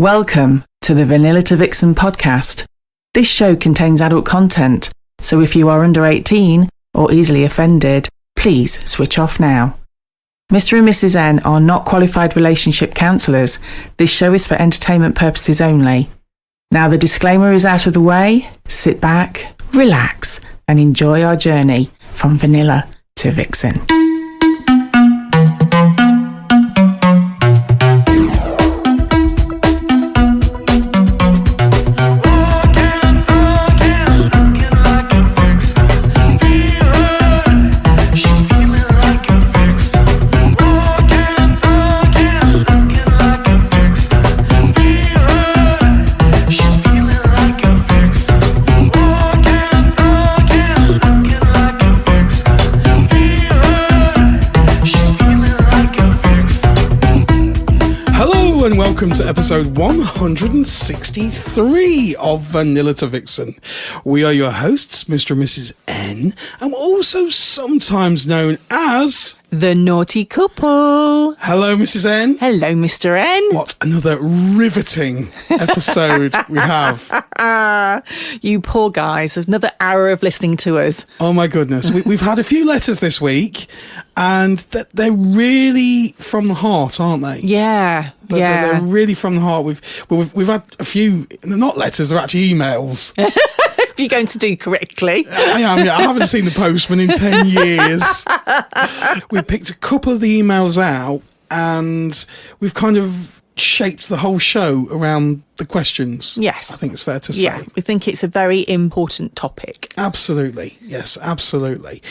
Welcome to the Vanilla to Vixen podcast. This show contains adult content, so if you are under 18 or easily offended, please switch off now. Mr. and Mrs. N are not qualified relationship counsellors. This show is for entertainment purposes only. Now the disclaimer is out of the way. Sit back, relax, and enjoy our journey from Vanilla to Vixen. Welcome to episode 163 of Vanilla to Vixen. We are your hosts, Mr. and Mrs. N, and we're also sometimes known as... the naughty couple. Hello, Mrs. N. Hello, Mr. N. What another riveting episode we have. You poor guys, another hour of listening to us. Oh my goodness. We've had a few letters this week, and they're really from the heart, aren't they? Yeah. They're really from the heart. We've had a few, not letters, they're actually emails. If you're going to do correctly. I am, yeah. I haven't seen the postman in 10 years. We picked a couple of the emails out and we've kind of shaped the whole show around the questions. Yes. I think it's fair to say. Yeah, we think it's a very important topic. Absolutely. Yes, absolutely.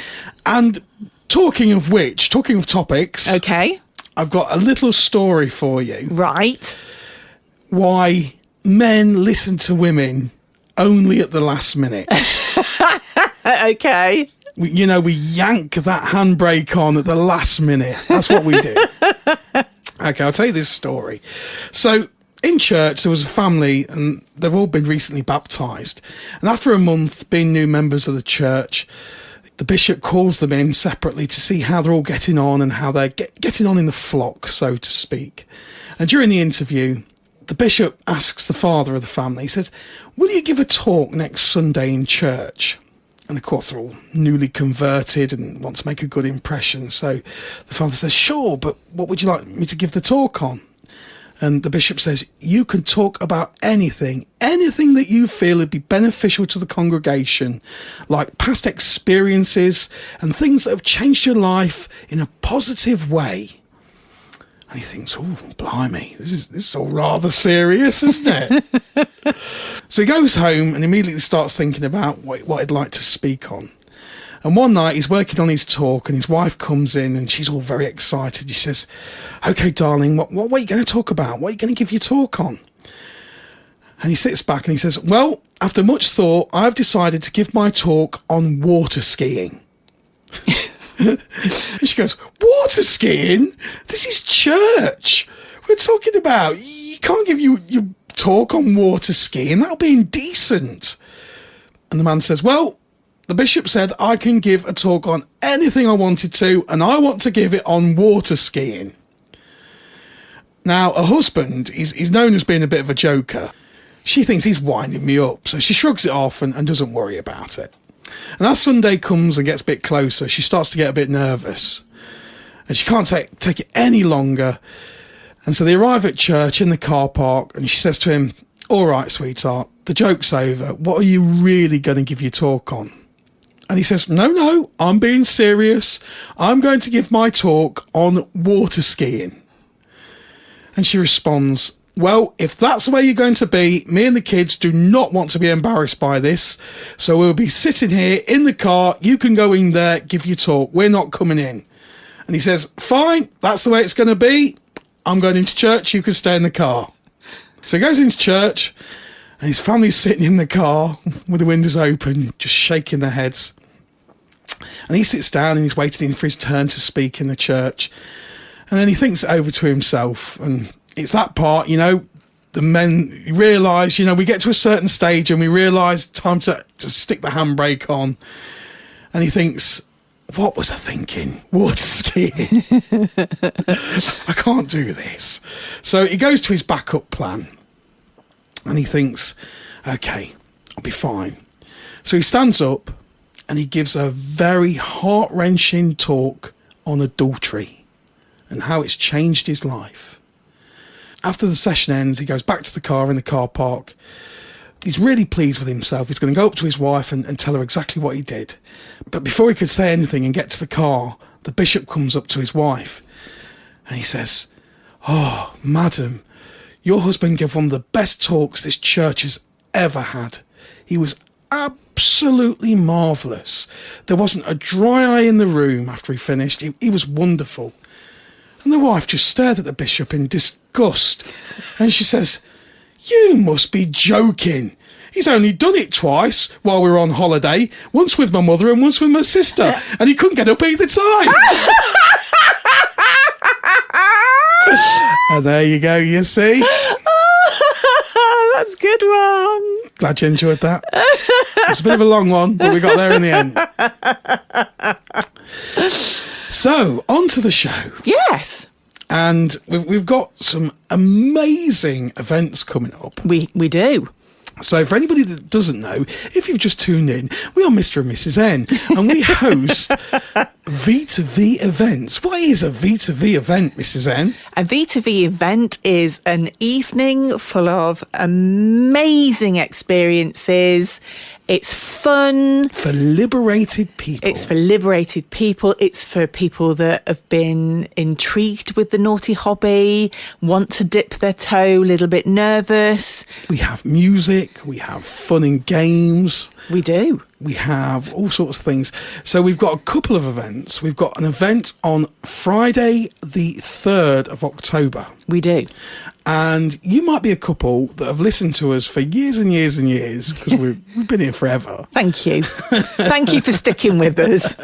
And talking of topics. Okay. I've got a little story for you. Right. Why men listen to women only at the last minute. Okay. We yank that handbrake on at the last minute. That's what we do. Okay, I'll tell you this story. So, in church, there was a family, and they've all been recently baptised. And after a month being new members of the church, the bishop calls them in separately to see how they're all getting on and how they're getting on in the flock, so to speak. And during the interview, the bishop asks the father of the family, he says, will you give a talk next Sunday in church? And of course, they're all newly converted and want to make a good impression. So the father says, sure, but what would you like me to give the talk on? And the bishop says, you can talk about anything that you feel would be beneficial to the congregation, like past experiences and things that have changed your life in a positive way. And he thinks, oh, blimey, this is all rather serious, isn't it? So he goes home and immediately starts thinking about what he'd like to speak on. And one night he's working on his talk and his wife comes in and she's all very excited. She says, okay, darling, what are you going to talk about? What are you going to give your talk on? And he sits back and he says, well, after much thought, I've decided to give my talk on water skiing. And she goes, water skiing? This is church. We're talking about, you can't give your talk on water skiing. That'll be indecent. And the man says, well, the bishop said I can give a talk on anything I wanted to, and I want to give it on water skiing. Now, a husband, he's known as being a bit of a joker. She thinks he's winding me up, so she shrugs it off and doesn't worry about it. And as Sunday comes and gets a bit closer, she starts to get a bit nervous. And she can't take it any longer. And so they arrive at church in the car park, and she says to him, all right, sweetheart, the joke's over. What are you really going to give your talk on? And he says, no, I'm being serious. I'm going to give my talk on water skiing. And she responds, well, if that's the way you're going to be, me and the kids do not want to be embarrassed by this. So we'll be sitting here in the car. You can go in there, give your talk. We're not coming in. And he says, fine, that's the way it's going to be. I'm going into church. You can stay in the car. So he goes into church and his family's sitting in the car with the windows open, just shaking their heads. And he sits down and he's waiting for his turn to speak in the church. And then he thinks it over to himself. And it's that part, the men realise, we get to a certain stage and we realise time to stick the handbrake on. And he thinks, what was I thinking? Water skiing. I can't do this. So he goes to his backup plan. And he thinks, okay, I'll be fine. So he stands up and he gives a very heart-wrenching talk on adultery and how it's changed his life. After the session ends, he goes back to the car in the car park. He's really pleased with himself. He's going to go up to his wife and tell her exactly what he did. But before he could say anything and get to the car, the bishop comes up to his wife and he says, "Oh, madam, your husband gave one of the best talks this church has ever had. He was absolutely marvellous. There wasn't a dry eye in the room after he finished. He was wonderful." And the wife just stared at the bishop in disgust. And she says, "You must be joking. He's only done it twice while we were on holiday, once with my mother and once with my sister, and he couldn't get up either time." And there you go, you see. That's a good one. Glad you enjoyed that. It's a bit of a long one, but we got there in the end. So, on to the show. Yes. And we've got some amazing events coming up. We do. So for anybody that doesn't know, if you've just tuned in, we are Mr. and Mrs. N, and we host V2V events. What is a V2V event, Mrs. N? A V2V event is an evening full of amazing experiences. It's fun. For liberated people. It's for liberated people. It's for people that have been intrigued with the naughty hobby, want to dip their toe, a little bit nervous. We have music. We have fun and games. We do. We have all sorts of things. So we've got a couple of events. We've got an event on Friday, the 3rd of October. We do. And you might be a couple that have listened to us for years and years and years, because we've been here forever. Thank you. Thank you for sticking with us.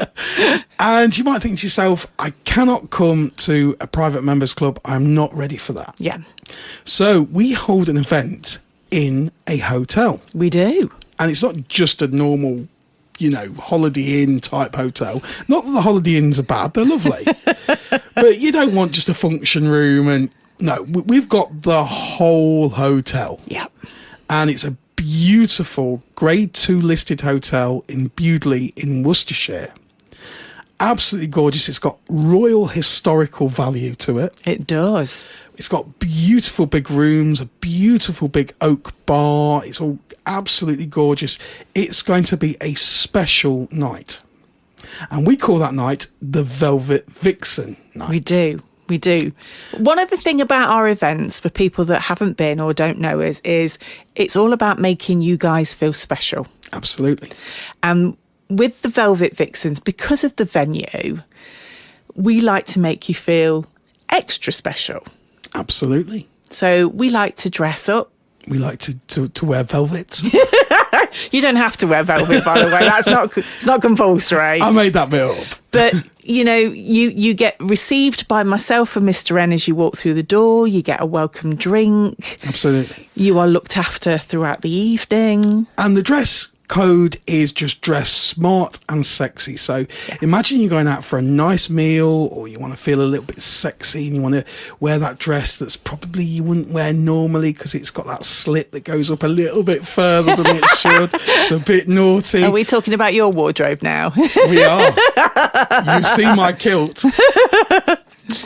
And you might think to yourself, I cannot come to a private members club. I'm not ready for that. Yeah. So we hold an event in a hotel. We do. And it's not just a normal, Holiday Inn type hotel. Not that the Holiday Inns are bad. They're lovely. But you don't want just a function room and... No, we've got the whole hotel. Yeah. And it's a beautiful Grade 2 listed hotel in Bewdley in Worcestershire. Absolutely gorgeous. It's got royal historical value to it. It does. It's got beautiful big rooms, a beautiful big oak bar. It's all absolutely gorgeous. It's going to be a special night. And we call that night the Velvet Vixen night. We do. We do. One other thing about our events for people that haven't been or don't know is it's all about making you guys feel special. Absolutely. And with the Velvet Vixens, because of the venue, we like to make you feel extra special. Absolutely. So we like to dress up. We like to wear velvet. You don't have to wear velvet, by the way. It's not compulsory. I made that bit up. But, you get received by myself and Mr. N as you walk through the door. You get a welcome drink. Absolutely. You are looked after throughout the evening. And the dress code is just dress smart and sexy. So imagine you're going out for a nice meal, or you want to feel a little bit sexy and you want to wear that dress that's probably you wouldn't wear normally because it's got that slit that goes up a little bit further than it should. It's a bit naughty. Are we talking about your wardrobe now? We are. You've seen my kilt.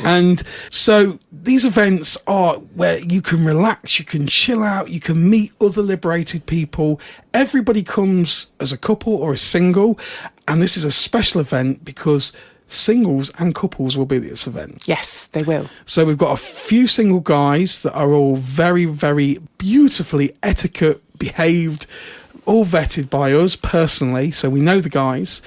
And so these events are where you can relax, you can chill out, you can meet other liberated people. Everybody comes as a couple or a single. And this is a special event because singles and couples will be at this event. Yes, they will. So we've got a few single guys that are all very, very beautifully etiquette behaved, all vetted by us personally. So we know the guys.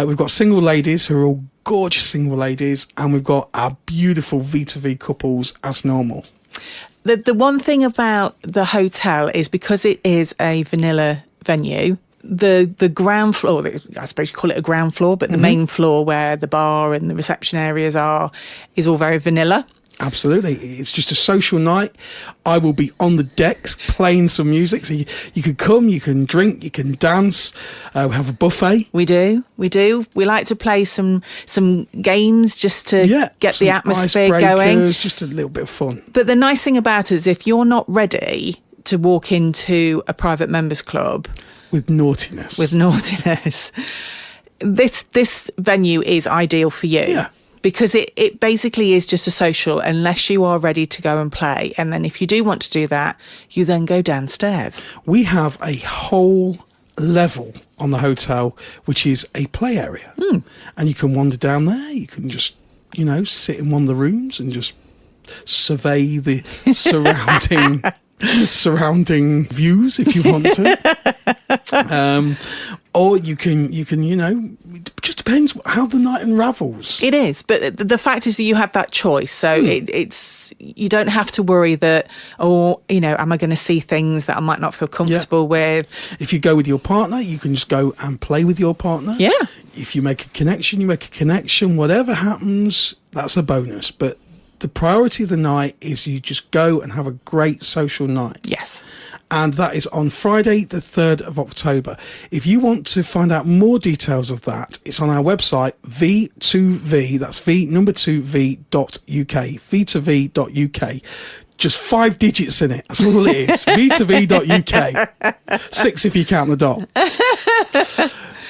We've got single ladies who are all gorgeous single ladies, and we've got our beautiful V2V couples as normal. The one thing about the hotel is because it is a vanilla venue, the ground floor, I suppose you call it a ground floor, but the main floor where the bar and the reception areas are is all very vanilla. Absolutely. It's just a social night. I will be on the decks playing some music. So you can come, you can drink, you can dance. We have a buffet. We do. We like to play some games just to get the atmosphere going. Just a little bit of fun. But the nice thing about it is if you're not ready to walk into a private members club with naughtiness. This venue is ideal for you. Yeah. Because it basically is just a social unless you are ready to go and play. And then if you do want to do that, you then go downstairs. We have a whole level on the hotel, which is a play area. And you can wander down there. You can just, sit in one of the rooms and just survey the surrounding views if you want to. Or you can, it just depends how the night unravels. It is, but the fact is that you have that choice. So it's you don't have to worry that, am I going to see things that I might not feel comfortable with? If you go with your partner, you can just go and play with your partner. Yeah. If you make a connection, you make a connection. Whatever happens, that's a bonus. But the priority of the night is you just go and have a great social night. Yes. And that is on Friday, the 3rd of October. If you want to find out more details of that, it's on our website, V2V, that's V2V.uk, V2V.uk. Just 5 digits in it. That's all it is. V2V.uk. 6 if you count the dot.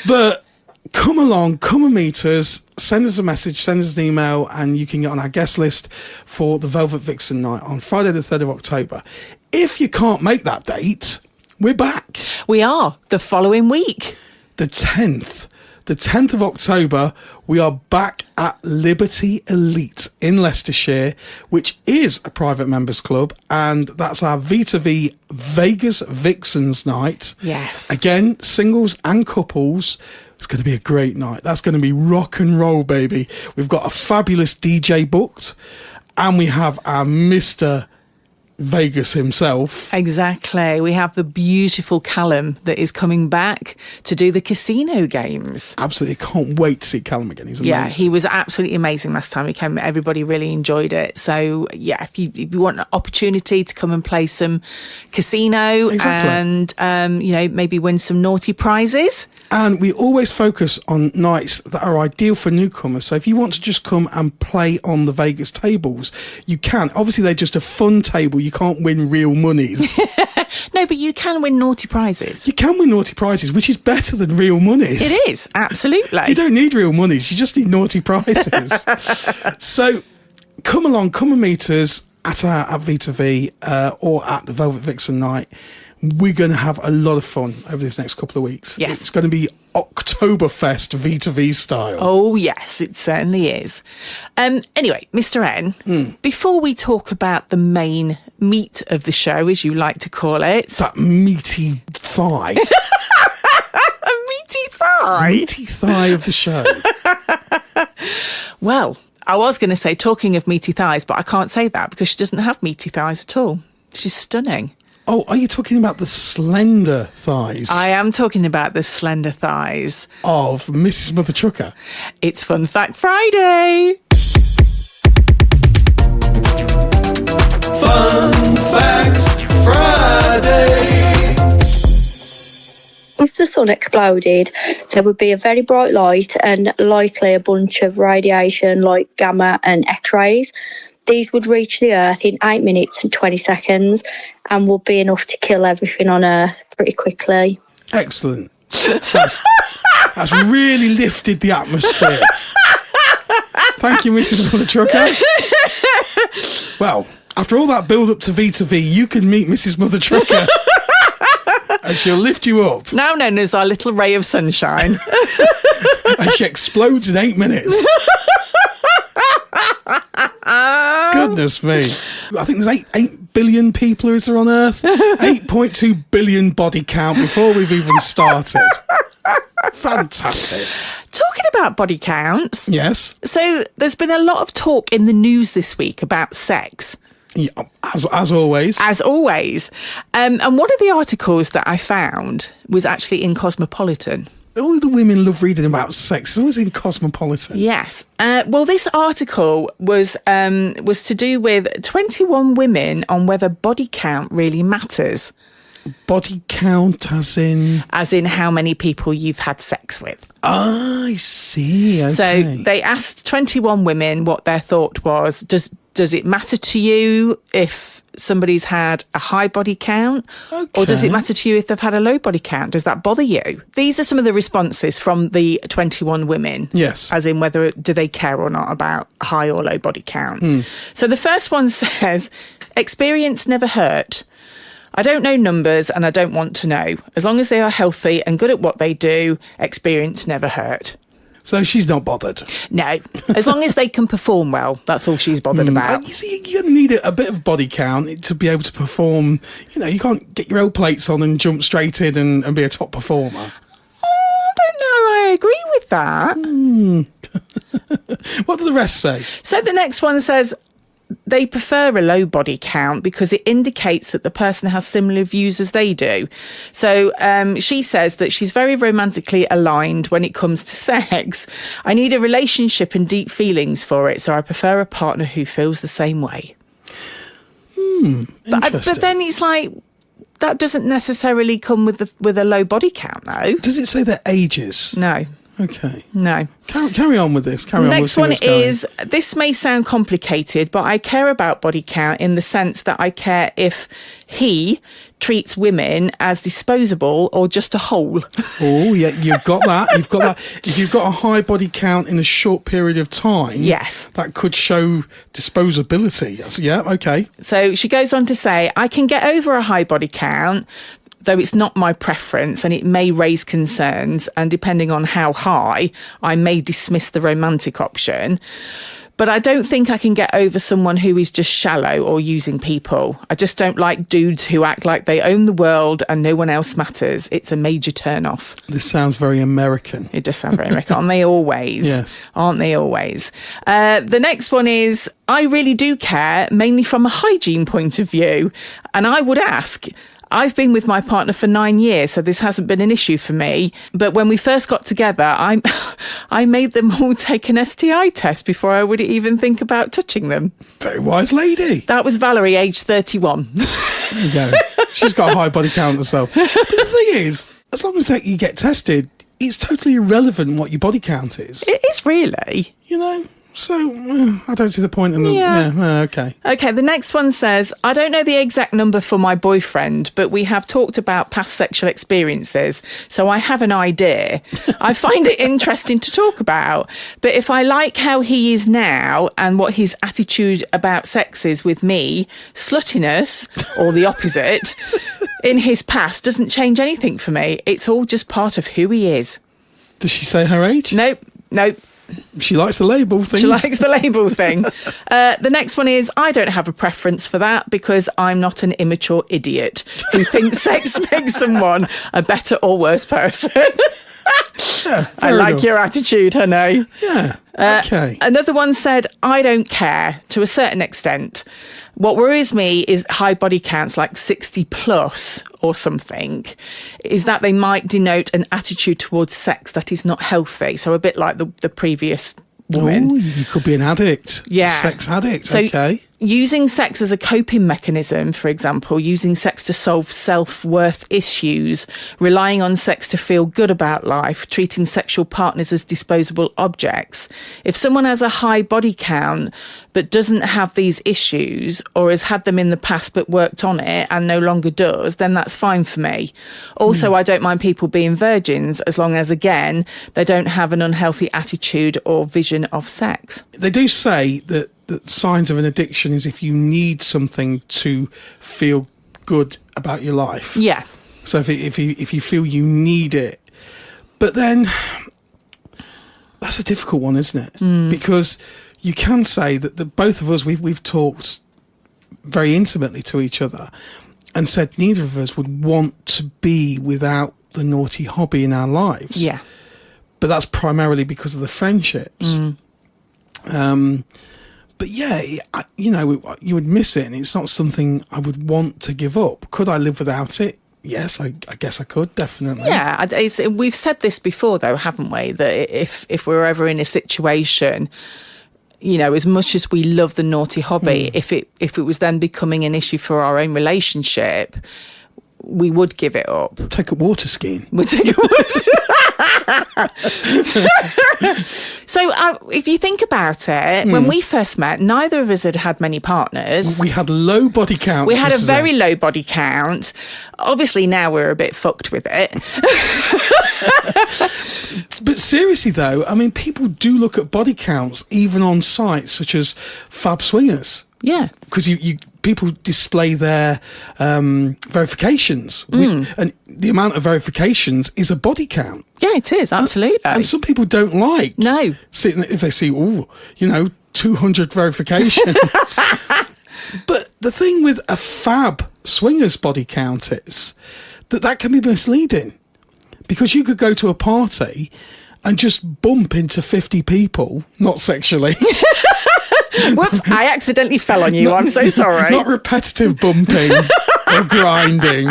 But come along, come and meet us, send us a message, send us an email, and you can get on our guest list for the Velvet Vixen night on Friday, the 3rd of October. If you can't make that date, we're back. We are the following week. The 10th of October, we are back at Liberty Elite in Leicestershire, which is a private members club, and that's our V2V Vegas Vixens night. Yes. Again, singles and couples. It's going to be a great night. That's going to be rock and roll, baby. We've got a fabulous DJ booked, and we have our Mr. Vegas himself. Exactly. We have the beautiful Callum that is coming back to do the casino games. Absolutely. Can't wait to see Callum again. He's amazing. Yeah, he was absolutely amazing last time he came. Everybody really enjoyed it. So, yeah, if you want an opportunity to come and play some casino and, maybe win some naughty prizes. And we always focus on nights that are ideal for newcomers. So if you want to just come and play on the Vegas tables, you can. Obviously, they're just a fun table. You can't win real monies. No, but you can win naughty prizes. You can win naughty prizes, which is better than real monies. It is, absolutely. You don't need real monies. You just need naughty prizes. So come along, come and meet us at V2V or at the Velvet Vixen night. We're going to have a lot of fun over this next couple of weeks. Yes. It's going to be Oktoberfest V2V style. Oh, yes, it certainly is. Anyway, Mr. N, before we talk about the main meat of the show, as you like to call it. That meaty thigh. A meaty thigh? Meaty thigh of the show. Well, I was going to say, talking of meaty thighs, but I can't say that because she doesn't have meaty thighs at all. She's stunning. Oh, are you talking about the slender thighs? I am talking about the slender thighs of Mrs. Mother Trucker. It's Fun Fact Friday. Fun Fact Friday. If the sun exploded, there would be a very bright light and likely a bunch of radiation like gamma and X-rays. These would reach the Earth in 8 minutes and 20 seconds and would be enough to kill everything on Earth pretty quickly. Excellent. That's really lifted the atmosphere. Thank you, Mrs. Mother Trucker. Well, after all that build-up to V2V, you can meet Mrs. Mother Trucker and she'll lift you up. Now known as our little ray of sunshine. And she explodes in 8 minutes. Goodness me. I think there's 8 billion people is there on Earth. 8.2 billion body count before we've even started. Fantastic. Talking about body counts. Yes. So there's been a lot of talk in the news this week about sex. Yeah, as always. As always. And one of the articles that I found was actually in Cosmopolitan. All the women love reading about sex. It's always in Cosmopolitan. Yes. Well, this article was to do with 21 women on whether body count really matters. Body count as in? As in how many people you've had sex with. I see. Okay. So they asked 21 women what their thought was. does it matter to you if somebody's had a high body count, or does it matter to you if they've had a low body count? Does that bother you? These are some of the responses from the 21 women. Yes. As in whether do they care or not about high or low body count. So the first one says, experience never hurt. I don't know numbers and I don't want to know. As long as they are healthy and good at what they do, experience never hurt. So she's not bothered. No, as long as they can perform well, that's all she's bothered about. You see, you're going to need a bit of body count to be able to perform. You know, you can't get your old plates on and jump straight in and be a top performer. I don't know, I agree with that. What do the rest say? So the next one says, they prefer a low body count because it indicates that the person has similar views as they do. So she says that she's very romantically aligned when it comes to sex. I need a relationship and deep feelings for it, so I prefer a partner who feels the same way. But then it's like, that doesn't necessarily come with a low body count, though. Does it say their ages? No. Okay. No. Carry on with this. Next one is, this may sound complicated, but I care about body count in the sense that I care if he treats women as disposable or just a whole. Oh, yeah, you've got that. You've got that. If you've got a high body count in a short period of time, yes, that could show disposability. So, yeah, okay. So she goes on to say, I can get over a high body count, though it's not my preference and it may raise concerns, and depending on how high, I may dismiss the romantic option. But I don't think I can get over someone who is just shallow or using people. I just don't like dudes who act like they own the world and no one else matters. It's a major turn-off. This sounds very American. It does sound very American. Aren't they always? Yes. Aren't they always? The next one is, I really do care, mainly from a hygiene point of view. And I would ask, I've been with my partner for 9 years, so this hasn't been an issue for me. But when we first got together, I made them all take an STI test before I would even think about touching them. Very wise lady. That was Valerie, aged 31. There you go. She's got a high body count herself. But the thing is, as long as that you get tested, it's totally irrelevant what your body count is. It is really. You know? So, I don't see the point in the... Yeah, okay. Okay, the next one says, I don't know the exact number for my boyfriend, but we have talked about past sexual experiences, so I have an idea. I find it interesting to talk about, but if I like how he is now and what his attitude about sex is with me, sluttiness, or the opposite, in his past doesn't change anything for me. It's all just part of who he is. Does she say her age? Nope. She likes the label thing. She likes the label thing. The next one is, I don't have a preference for that because I'm not an immature idiot who thinks sex makes someone a better or worse person. Yeah, I like your attitude, honey. Yeah, okay. Another one said, I don't care to a certain extent. What worries me is high body counts like 60 plus or something, is that they might denote an attitude towards sex that is not healthy. So a bit like the previous woman. Oh, you could be an addict. Yeah. Sex addict, so okay. Using sex as a coping mechanism, for example, using sex to solve self-worth issues, relying on sex to feel good about life, treating sexual partners as disposable objects. If someone has a high body count but doesn't have these issues, or has had them in the past but worked on it and no longer does, then that's fine for me. Also, I don't mind people being virgins as long as, again, they don't have an unhealthy attitude or vision of sex. They do say that signs of an addiction is if you need something to feel good about your life. Yeah. So if you feel you need it, but then that's a difficult one, isn't it? Because you can say that both of us we've talked very intimately to each other and said neither of us would want to be without the naughty hobby in our lives. Yeah. But that's primarily because of the friendships. But yeah, you would miss it, and it's not something I would want to give up. Could I live without it? Yes, I guess I could, definitely. Yeah, we've said this before, though, haven't we? That if we're ever in a situation, you know, as much as we love the naughty hobby, if it was then becoming an issue for our own relationship, we would give it up. Take up water skiing. We'd take up water. So if you think about it, when we first met, neither of us had had many partners. We had low body counts. We had a Mrs. very M. low body count. Obviously, now we're a bit fucked with it. But seriously, though, I mean, people do look at body counts even on sites such as Fab Swingers. Yeah. Because people display their verifications. And the amount of verifications is a body count. Yeah, it is, absolutely. And some people don't like No. sitting if they see, 200 verifications. But the thing with a Fab Swingers body count is that can be misleading. Because you could go to a party and just bump into 50 people, not sexually. Whoops, I accidentally fell on you. I'm so sorry. Not repetitive bumping or grinding.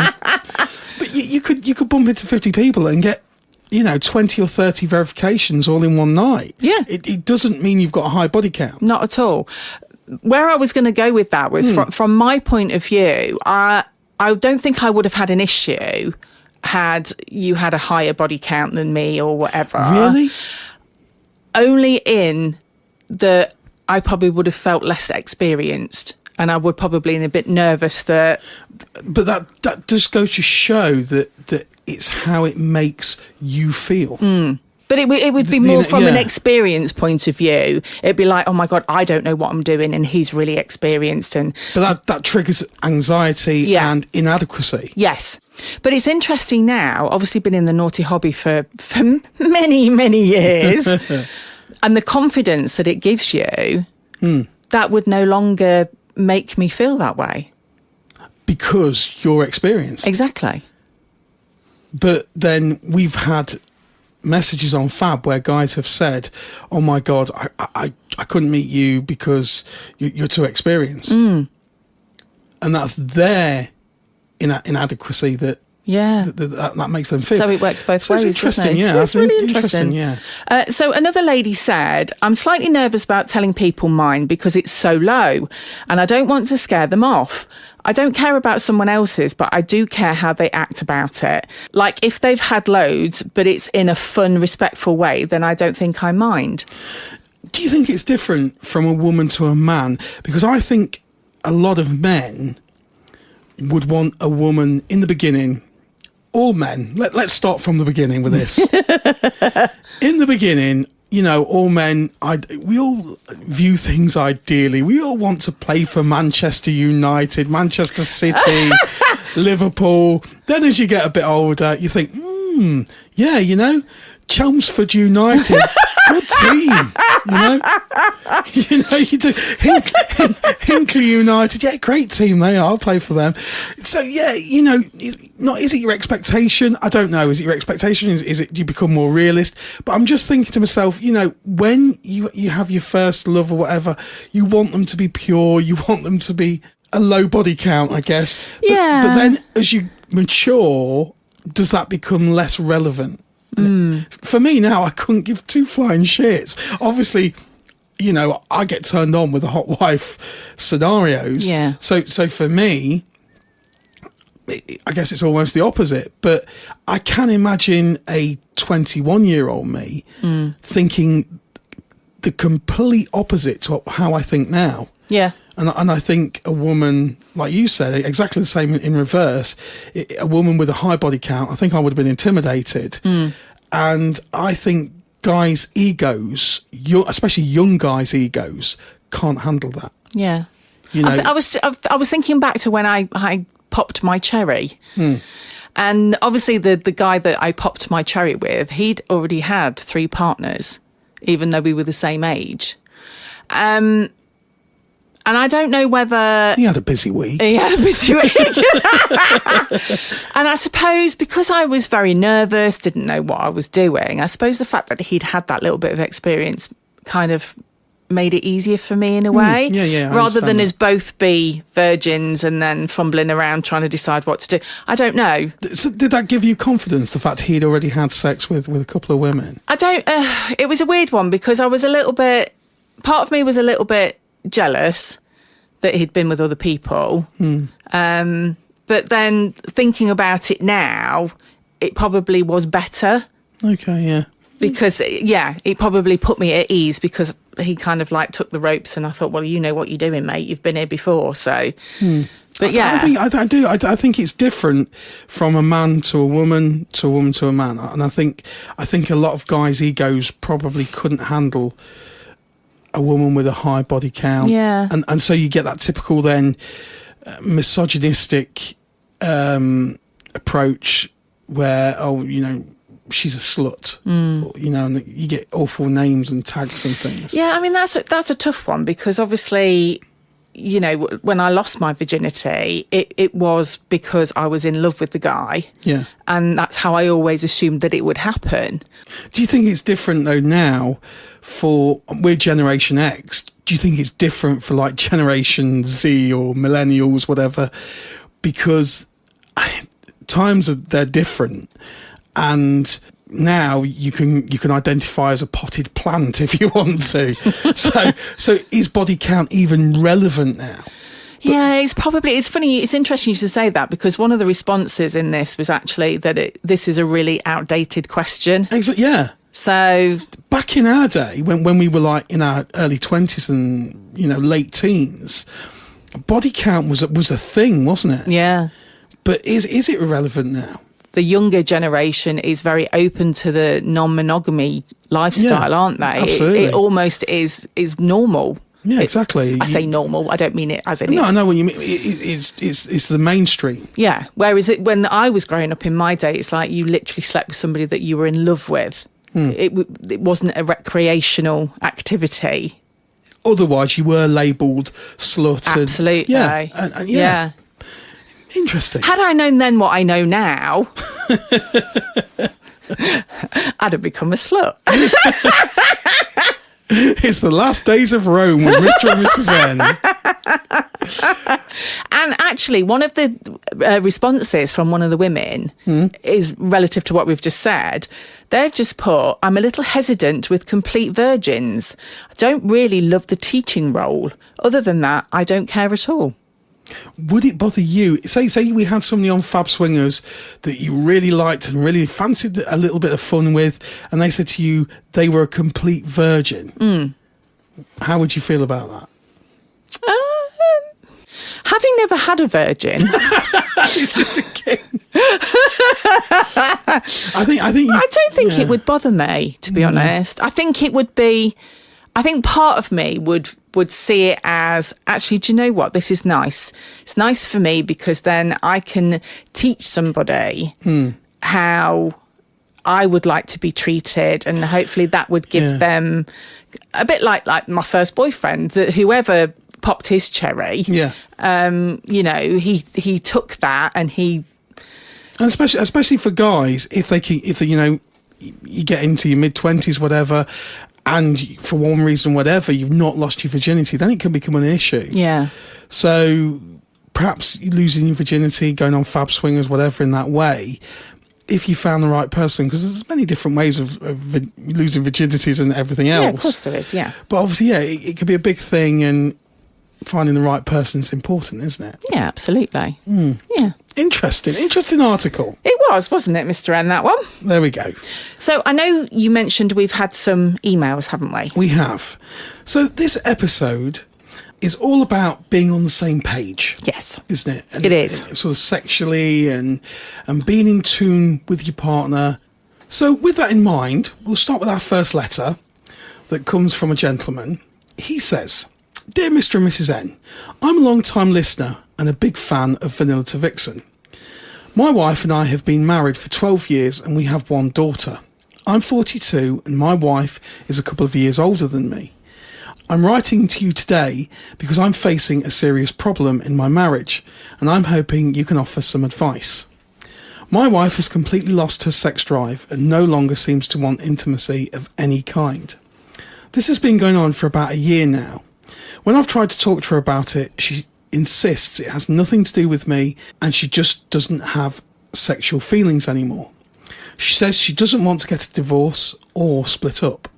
But you could bump into 50 people and get, 20 or 30 verifications all in one night. Yeah. It doesn't mean you've got a high body count. Not at all. Where I was going to go with that was from my point of view, I don't think I would have had an issue had you had a higher body count than me or whatever. Really? Only in that I probably would have felt less experienced, and I would probably be a bit nervous that... But that just goes to show that it's how it makes you feel. But it would be more from an experience point of view. It'd be like, oh my God, I don't know what I'm doing, and he's really experienced. But that triggers anxiety and inadequacy. Yes. But it's interesting now, obviously been in the naughty hobby for many, many years, and the confidence that it gives you, that would no longer make me feel that way. Because you're experienced. Exactly. But then we've had messages on Fab where guys have said, oh my God, I couldn't meet you because you're too experienced. And that's their inadequacy that makes them feel. So it works both ways. It's interesting, doesn't it? yeah. It's really interesting. Yeah. So another lady said, I'm slightly nervous about telling people mine because it's so low and I don't want to scare them off. I don't care about someone else's, but I do care how they act about it. Like if they've had loads, but it's in a fun, respectful way, then I don't think I mind. Do you think it's different from a woman to a man? Because I think a lot of men would want a woman in the beginning. All men, let's start from the beginning with this. In the beginning, all men, we all view things ideally. We all want to play for Manchester United, Manchester City, Liverpool. Then as you get a bit older, you think, Chelmsford United, good team. You do. Hinkley United, great team they are. I'll play for them. So is it your expectation? I don't know. Is it your expectation? Is it you become more realist? But I'm just thinking to myself, when you have your first love or whatever, you want them to be pure. You want them to be a low body count, I guess. But then as you mature, does that become less relevant? For me now, I couldn't give two flying shits. Obviously, I get turned on with the hot wife scenarios. Yeah. So for me, I guess it's almost the opposite. But I can imagine a 21-year-old me thinking the complete opposite to how I think now. Yeah. And I think a woman, like you said, exactly the same in reverse, a woman with a high body count, I think I would have been intimidated. And I think guys' egos, especially young guys' egos, can't handle that. Yeah. I was thinking back to when I popped my cherry. And obviously the guy that I popped my cherry with, he'd already had 3 partners, even though we were the same age. And I don't know whether... He had a busy week. And I suppose because I was very nervous, didn't know what I was doing, I suppose the fact that he'd had that little bit of experience kind of made it easier for me in a way. Rather than us both be virgins and then fumbling around trying to decide what to do. I don't know. So did that give you confidence, the fact he'd already had sex with a couple of women? I don't... it was a weird one because I was a little bit... Part of me was a little bit jealous that he'd been with other people. But then thinking about it now, it probably was better Okay, yeah. Because, it probably put me at ease because he kind of like took the ropes and I thought, well, you know what you're doing, mate. You've been here before. So, but yeah. I think it's different from a man to a woman to a woman to a man. And I think a lot of guys' egos probably couldn't handle a woman with a high body count. Yeah. And so you get that typical then misogynistic approach where, she's a slut, and you get awful names and tags and things. Yeah, I mean, that's a tough one because obviously, when I lost my virginity, it was because I was in love with the guy. Yeah. And that's how I always assumed that it would happen. Do you think it's different though now we're Generation X? Do you think it's different for like Generation Z or millennials, whatever? Because they're different. And now you can identify as a potted plant if you want to. So is body count even relevant now? Yeah, it's funny. It's interesting to say that because one of the responses in this was actually that this is a really outdated question. Exactly. Yeah. So back in our day, when we were like in our early 20s and late teens, body count was a thing, wasn't it? Yeah. But is it irrelevant now? The younger generation is very open to the non-monogamy lifestyle, aren't they? Absolutely. It almost is normal. Yeah, exactly. I say normal. I don't mean it as in. No, I know what you mean. It's the mainstream. Yeah. Whereas when I was growing up in my day, it's like you literally slept with somebody that you were in love with. It wasn't a recreational activity. Otherwise, you were labelled slut. Absolutely. Yeah. Interesting. Had I known then what I know now, I'd have become a slut. It's the last days of Rome with Mr. and Mrs. N. And actually, one of the responses from one of the women is relative to what we've just said. They've just put, I'm a little hesitant with complete virgins. I don't really love the teaching role. Other than that, I don't care at all. Would it bother you? Say we had somebody on Fab Swingers that you really liked and really fancied a little bit of fun with, and they said to you they were a complete virgin. How would you feel about that? Having never had a virgin, it's just a game. I don't think it would bother me, to be honest. I think it would be. I think part of me would see it as, actually, do you know what? This is nice. It's nice for me because then I can teach somebody how I would like to be treated, and hopefully that would give them a bit like my first boyfriend, that whoever popped his cherry, he took that and he. And especially for guys, if you get into your mid-20s, whatever, and for one reason, whatever, you've not lost your virginity, then it can become an issue. Yeah. So perhaps losing your virginity, going on Fab Swingers, whatever, in that way, if you found the right person, because there's many different ways of losing virginities and everything else. Yeah, of course there is, yeah. But obviously, it could be a big thing, and finding the right person is important, isn't it? Yeah, absolutely. Yeah. Interesting article. It was, wasn't it, Mr. N, that one? There we go. So I know you mentioned we've had some emails, haven't we? We have. So this episode is all about being on the same page. Yes. Isn't it? And it is. Sort of sexually and being in tune with your partner. So with that in mind, we'll start with our first letter that comes from a gentleman. He says, Dear Mr. and Mrs. N, I'm a long-time listener and a big fan of Vanilla to Vixen. My wife and I have been married for 12 years and we have one daughter. I'm 42 and my wife is a couple of years older than me. I'm writing to you today because I'm facing a serious problem in my marriage and I'm hoping you can offer some advice. My wife has completely lost her sex drive and no longer seems to want intimacy of any kind. This has been going on for about a year now. When I've tried to talk to her about it, she insists it has nothing to do with me and she just doesn't have sexual feelings anymore. She says she doesn't want to get a divorce or split up.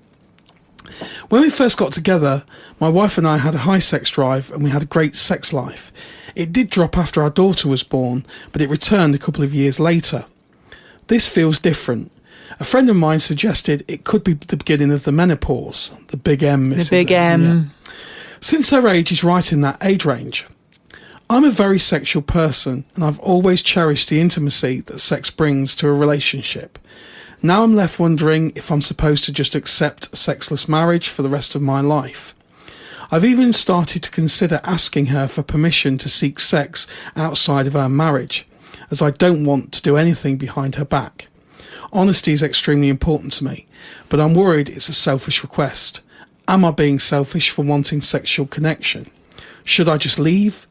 When we first got together, my wife and I had a high sex drive and we had a great sex life. It did drop after our daughter was born, but it returned a couple of years later. This feels different. A friend of mine suggested it could be the beginning of the menopause, the big M. The big M. Yeah. Since her age is right in that age range. I'm a very sexual person, and I've always cherished the intimacy that sex brings to a relationship. Now I'm left wondering if I'm supposed to just accept a sexless marriage for the rest of my life. I've even started to consider asking her for permission to seek sex outside of our marriage, as I don't want to do anything behind her back. Honesty is extremely important to me, but I'm worried it's a selfish request. Am I being selfish for wanting sexual connection? Should I just leave?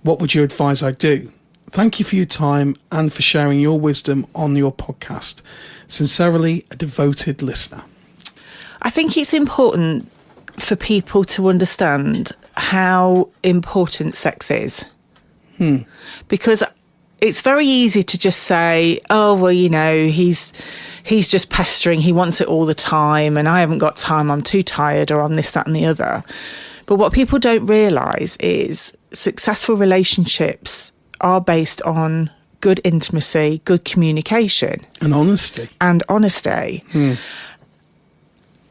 What would you advise I do? Thank you for your time and for sharing your wisdom on your podcast. Sincerely, a devoted listener. I think it's important for people to understand how important sex is. Because it's very easy to just say, oh, well, you know, he's just pestering. He wants it all the time and I haven't got time. I'm too tired, or I'm this, that and the other. But what people don't realise is successful relationships are based on good intimacy, good communication. And honesty.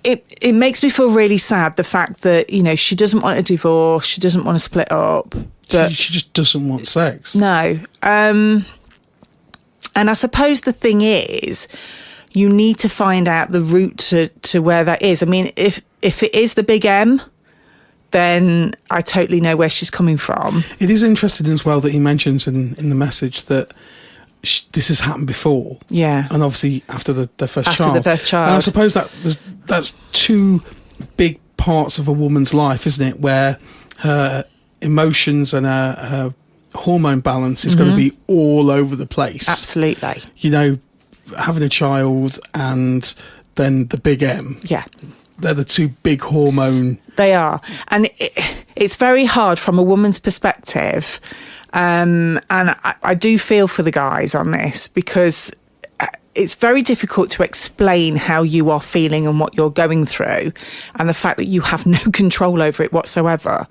It makes me feel really sad, the fact that, you know, she doesn't want a divorce, she doesn't want to split up. But she just doesn't want sex. No. And I suppose the thing is, you need to find out the route to where that is. I mean, if it is the big M, then I totally know where she's coming from. It is interesting as well that he mentions in the message that this has happened before. Yeah. And obviously after the first child. After the first child. And I suppose that's two big parts of a woman's life, isn't it? Where her emotions and her hormone balance is going to be all over the place. Absolutely. You know, having a child and then the big M. Yeah. They're the two big hormone. They are. And it's very hard from a woman's perspective. And I do feel for the guys on this, because it's very difficult to explain how you are feeling and what you're going through, and the fact that you have no control over it whatsoever.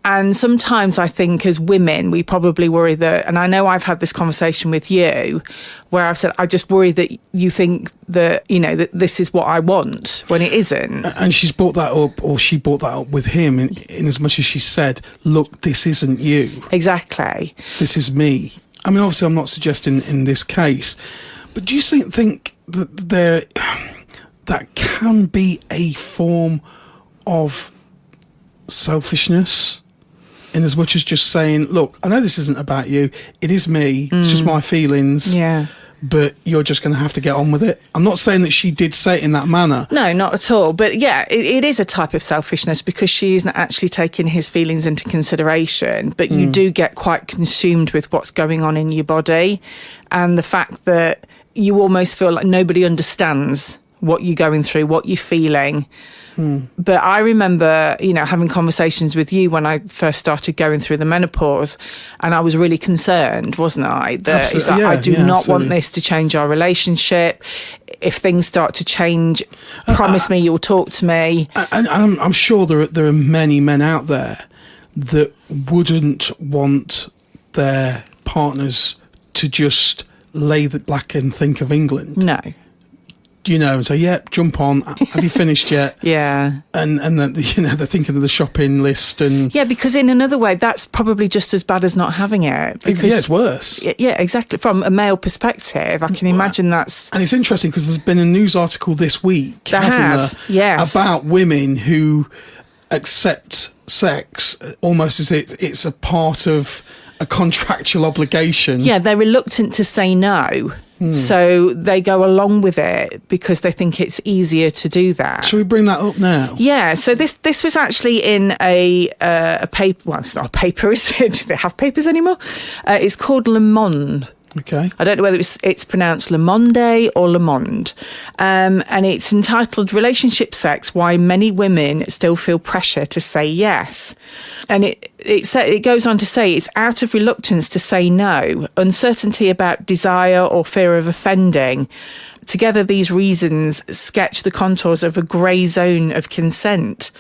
And sometimes I think as women, we probably worry that, and I know I've had this conversation with you, where I've said, I just worry that you think that, you know, that this is what I want when it isn't. And she's brought that up, or she brought that up with him in as much as she said, look, this isn't you. Exactly. This is me. I mean, obviously I'm not suggesting in this case, but do you think that that can be a form of selfishness? In as much as just saying, look, I know this isn't about you. It is me. It's just my feelings. Yeah. But you're just going to have to get on with it. I'm not saying that she did say it in that manner. No, not at all. But yeah, it is a type of selfishness, because she isn't actually taking his feelings into consideration. But you do get quite consumed with what's going on in your body, and the fact that you almost feel like nobody understands what you're going through, what you're feeling. But I remember, you know, having conversations with you when I first started going through the menopause, and I was really concerned, wasn't I? That it's like, I do not want this to change our relationship. If things start to change, promise me you'll talk to me. And I'm sure there are many men out there that wouldn't want their partners to just lay the black and think of England. No. You know, and say, yeah, jump on. Have you finished yet? Yeah. And then, you know, they're thinking of the shopping list. And yeah, because in another way, that's probably just as bad as not having it. Because, yeah, it's worse. Yeah, exactly. From a male perspective, I can imagine that's... And it's interesting because there's been a news article this week, hasn't there? Yes. About women who accept sex almost as it's a part of a contractual obligation. Yeah, they're reluctant to say no. So they go along with it because they think it's easier to do that. Shall we bring that up now? Yeah, so this was actually in a paper. Well, it's not a paper, is it? Do they have papers anymore? It's called Le Monde. Okay. I don't know whether it's pronounced Le Monde or Le Monde. And it's entitled Relationship Sex, Why Many Women Still Feel Pressure to Say Yes. And it goes on to say it's out of reluctance to say no, uncertainty about desire or fear of offending. Together, these reasons sketch the contours of a grey zone of consent.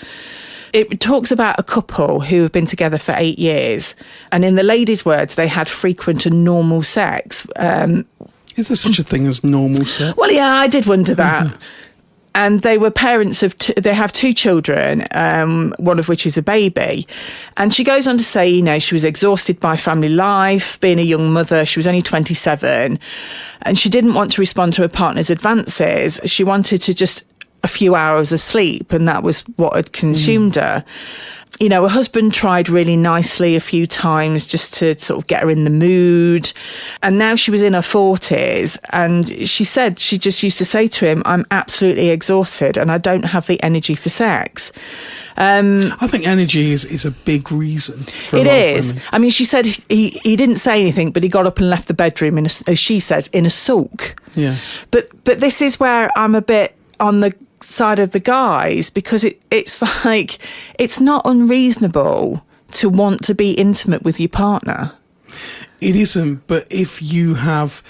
It talks about a couple who have been together for 8 years, and in the lady's words, they had frequent and normal sex. Is Is there such a thing as normal sex? Well, yeah, I did wonder that. And they were parents of, they have 2 children, one of which is a baby. And she goes on to say, you know, she was exhausted by family life, being a young mother. She was only 27 and she didn't want to respond to her partner's advances. She wanted to just a few hours of sleep, and that was what had consumed her. You know, her husband tried really nicely a few times just to sort of get her in the mood. And now she was in her 40s, and she said she just used to say to him, I'm absolutely exhausted and I don't have the energy for sex. I think energy is a big reason for it a lot of is. women. I mean, she said he didn't say anything, but he got up and left the bedroom, in a, as she says, in a sulk. Yeah. But this is where I'm a bit on the side of the guys, because it's like, it's not unreasonable to want to be intimate with your partner. It isn't, but if you have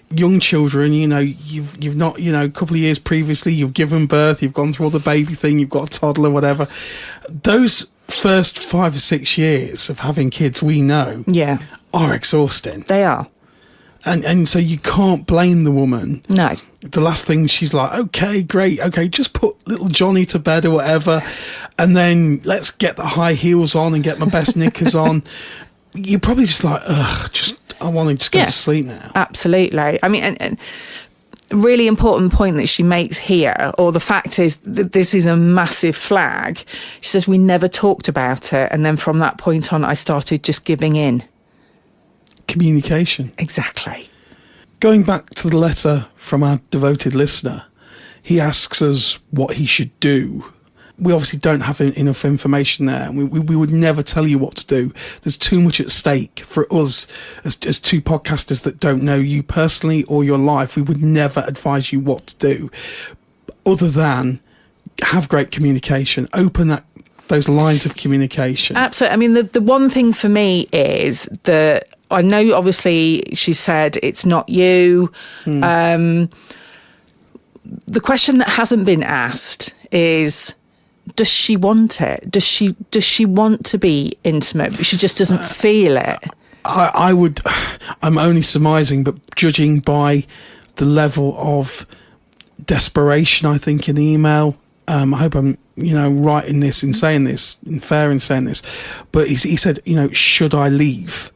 young children, you know, you've not, you know, a couple of years previously, you've given birth, you've gone through all the baby thing, you've got a toddler, whatever. Those first 5 or 6 years of having kids, we know, are exhausting. They are. And so you can't blame the woman. No. The last thing she's like, okay, great, okay, just put little Johnny to bed or whatever, and then let's get the high heels on and get my best knickers on. You're probably just like, I want to just go to sleep now. Absolutely. I mean, and really important point that she makes here, or the fact is that this is a massive flag. She says, we never talked about it. And then from that point on, I started just giving in. Communication. Exactly. Going back to the letter from our devoted listener, he asks us what he should do. We obviously don't have enough information there, and we would never tell you what to do. There's too much at stake for us as 2 podcasters that don't know you personally or your life. We would never advise you what to do, other than have great communication, open those lines of communication. Absolutely. I mean, the one thing for me is that I know, obviously, she said it's not you. The question that hasn't been asked is, does she want it? Does she want to be intimate, but she just doesn't feel it? I'm only surmising, but judging by the level of desperation, I think, in the email, I hope I'm, right in this, in saying this, fair in saying this, but he said, should I leave?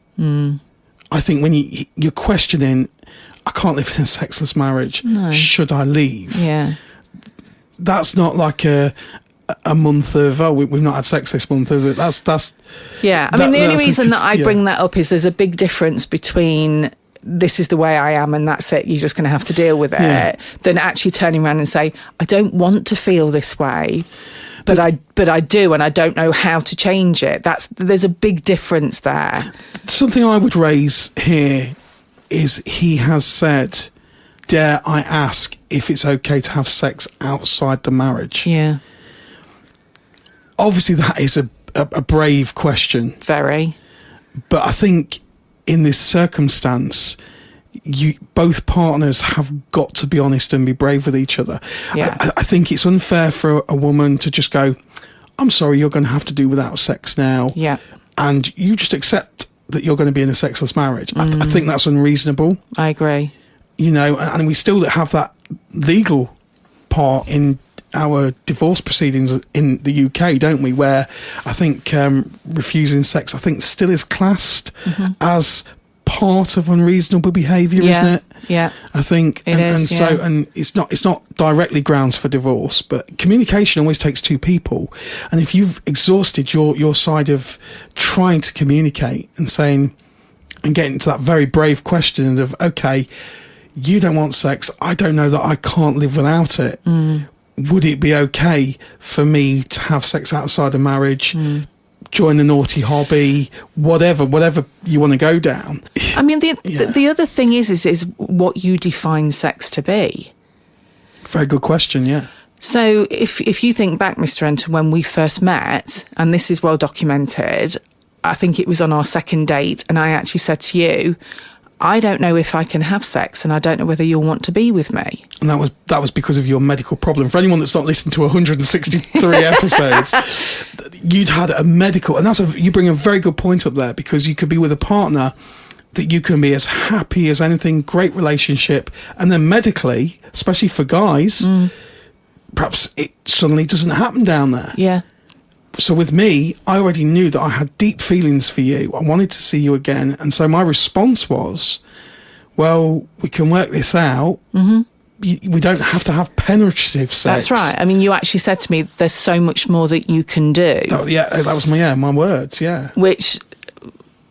I think when you're questioning, I can't live in a sexless marriage. No. Should I leave? Yeah. That's not like a month of, we've not had sex this month, is it? That's yeah. I mean, the only reason that I bring that up is there's a big difference between this is the way I am and that's it, you're just going to have to deal with it, than actually turning around and say, I don't want to feel this way, but I do, and I don't know how to change it. There's a big difference there. Something I would raise here is he has said, dare I ask if it's okay to have sex outside the marriage? Yeah. Obviously, that is a brave question. Very. But I think in this circumstance, both partners have got to be honest and be brave with each other. Yeah. I think it's unfair for a woman to just go, I'm sorry, you're going to have to do without sex now. Yeah. And you just accept that you're going to be in a sexless marriage. I think that's unreasonable. I agree. And we still have that legal part in our divorce proceedings in the UK, don't we? Where I think refusing sex, I think, still is classed as part of unreasonable behaviour, isn't it? Yeah, I think, and it's not directly grounds for divorce, but communication always takes 2 people, and if you've exhausted your side of trying to communicate and saying and getting to that very brave question of, okay, you don't want sex, I don't know that I can't live without it. Would it be okay for me to have sex outside of marriage? Join a naughty hobby, whatever you want to go down. I mean, the other thing is what you define sex to be. Very good question, yeah. So if you think back, Mr. Enter, when we first met, and this is well documented, I think it was on our second date, and I actually said to you, I don't know if I can have sex, and I don't know whether you'll want to be with me. And that was because of your medical problem. For anyone that's not listened to 163 episodes, you'd had a medical, and you bring a very good point up there, because you could be with a partner that you can be as happy as anything, great relationship, and then medically, especially for guys, perhaps it suddenly doesn't happen down there. Yeah. So with me, I already knew that I had deep feelings for you. I wanted to see you again. And so my response was, well, we can work this out. Mm-hmm. We don't have to have penetrative sex. That's right. I mean, you actually said to me, there's so much more that you can do. That was my words, yeah. Which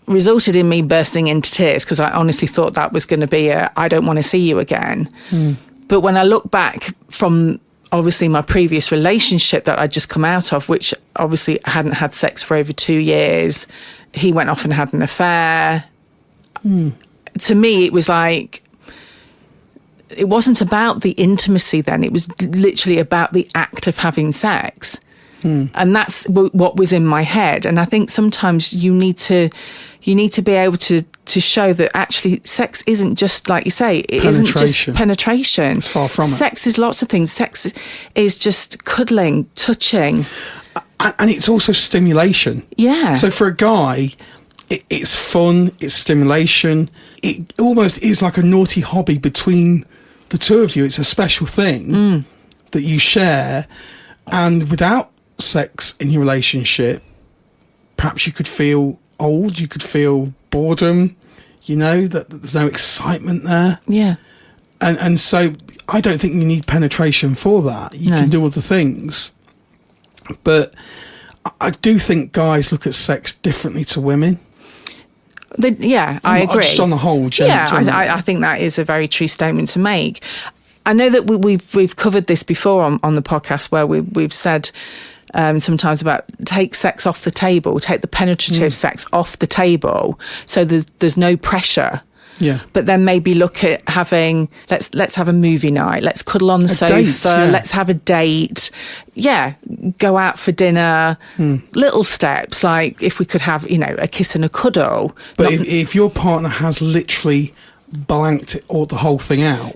resulted in me bursting into tears because I honestly thought that was going to be I don't want to see you again. But when I look back from obviously my previous relationship that I'd just come out of, which obviously I hadn't had sex for over 2 years, he went off and had an affair. To me, it was like, it wasn't about the intimacy then. It was literally about the act of having sex. And that's what was in my head. And I think sometimes you need to be able to show that actually sex isn't just, like you say, it isn't just penetration. It's far from it. Sex is lots of things. Sex is just cuddling, touching. And it's also stimulation. Yeah. So for a guy, it's fun, it's stimulation. It almost is like a naughty hobby between the two of you. It's a special thing that you share. And without sex in your relationship, perhaps you could feel old, you could feel boredom, that there's no excitement there. Yeah. And so I don't think you need penetration for that. You can do other things. But I do think guys look at sex differently to women. I agree. Just on the whole, generally. I think that is a very true statement to make. I know that we've covered this before on the podcast, where we've said sometimes about take sex off the table, take the penetrative sex off the table, so there's no pressure. Yeah. But then maybe look at having, let's have a movie night, let's cuddle on the sofa, let's have a date. Yeah, go out for dinner. Little steps, like if we could have, a kiss and a cuddle. But if your partner has literally blanked the whole thing out,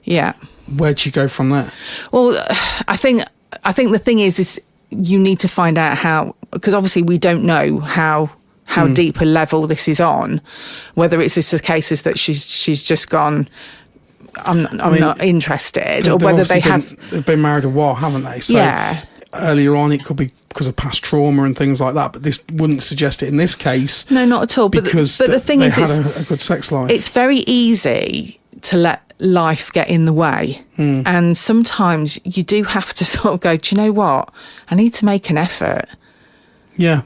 where do you go from there? Well, I think the thing is you need to find out how, because obviously we don't know how deep a level this is on, whether it's just a case is that she's just gone, I'm not interested, or whether they've been married a while, haven't they? So earlier on it could be because of past trauma and things like that, but this wouldn't suggest it in this case. No, not at all. Because but the thing they is, had a good sex life. It's very easy to let life get in the way, and sometimes you do have to sort of go, do you know what, I need to make an effort. Yeah.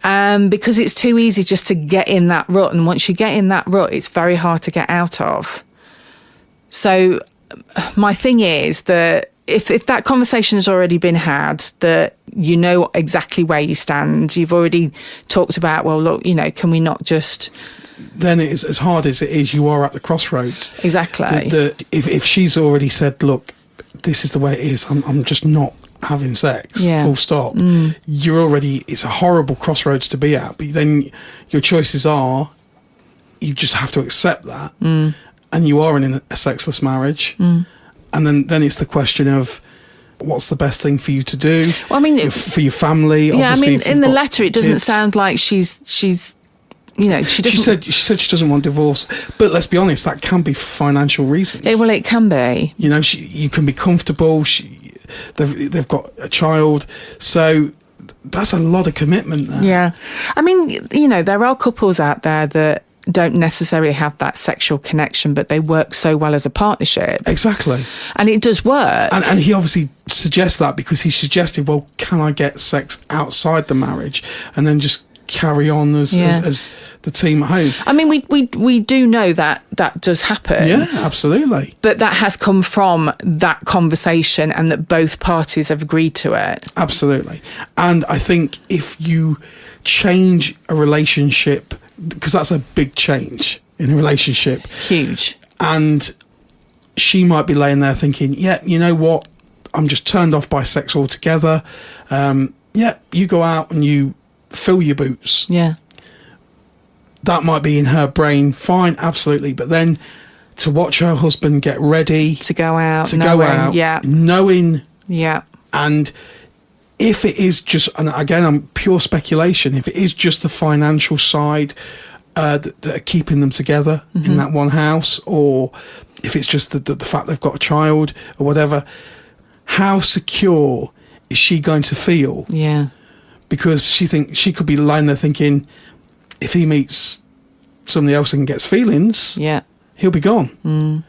Because it's too easy just to get in that rut, and once you get in that rut, it's very hard to get out of. So my thing is that if that conversation has already been had, that you know exactly where you stand, you've already talked about, well, look, can we not just... Then it's as hard as it is, you are at the crossroads. Exactly. If she's already said, look, this is the way it is, I'm just not having sex, full stop, you're already, it's a horrible crossroads to be at, but then your choices are, you just have to accept that, and you are in a sexless marriage, and then it's the question of what's the best thing for you to do. Well, I mean, for your family. Yeah, I mean, in the letter it doesn't sound like she's she doesn't. She said she doesn't want divorce, but let's be honest, that can be for financial reasons. It can be. You can be comfortable. They've got a child, so that's a lot of commitment there. Yeah, I mean, there are couples out there that don't necessarily have that sexual connection, but they work so well as a partnership. Exactly, and it does work. And he obviously suggests that because he suggested, well, can I get sex outside the marriage, and then just carry on as the team at home. I mean, we do know that does happen. Yeah, absolutely. But that has come from that conversation, and that both parties have agreed to it. Absolutely. And I think if you change a relationship, because that's a big change in a relationship. Huge. And she might be laying there thinking, yeah, you know what? I'm just turned off by sex altogether. You go out and you fill your boots. Yeah. That might be in her brain, fine, absolutely. But then to watch her husband get ready to go out, knowing, yeah. And if it is just, and again, I'm pure speculation, if it is just the financial side that are keeping them together in that one house, or if it's just the fact they've got a child or whatever, how secure is she going to feel? Yeah. Because she could be lying there thinking, if he meets somebody else and gets feelings, he'll be gone.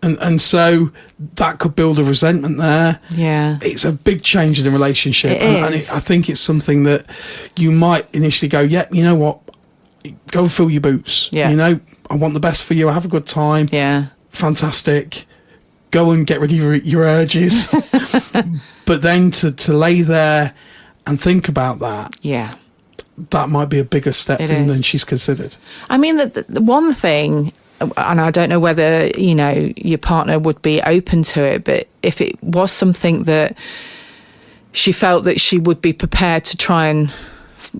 And so that could build a resentment there. Yeah. It's a big change in a relationship. And I think it's something that you might initially go, yeah, you know what? Go and fill your boots. Yeah. You know, I want the best for you. Have a good time. Yeah. Fantastic. Go and get rid of your urges. But then to lay there and think about that. Yeah. That might be a bigger step than she's considered. I mean, the one thing, and I don't know whether, you know, your partner would be open to it, but if it was something that she felt that she would be prepared to try and,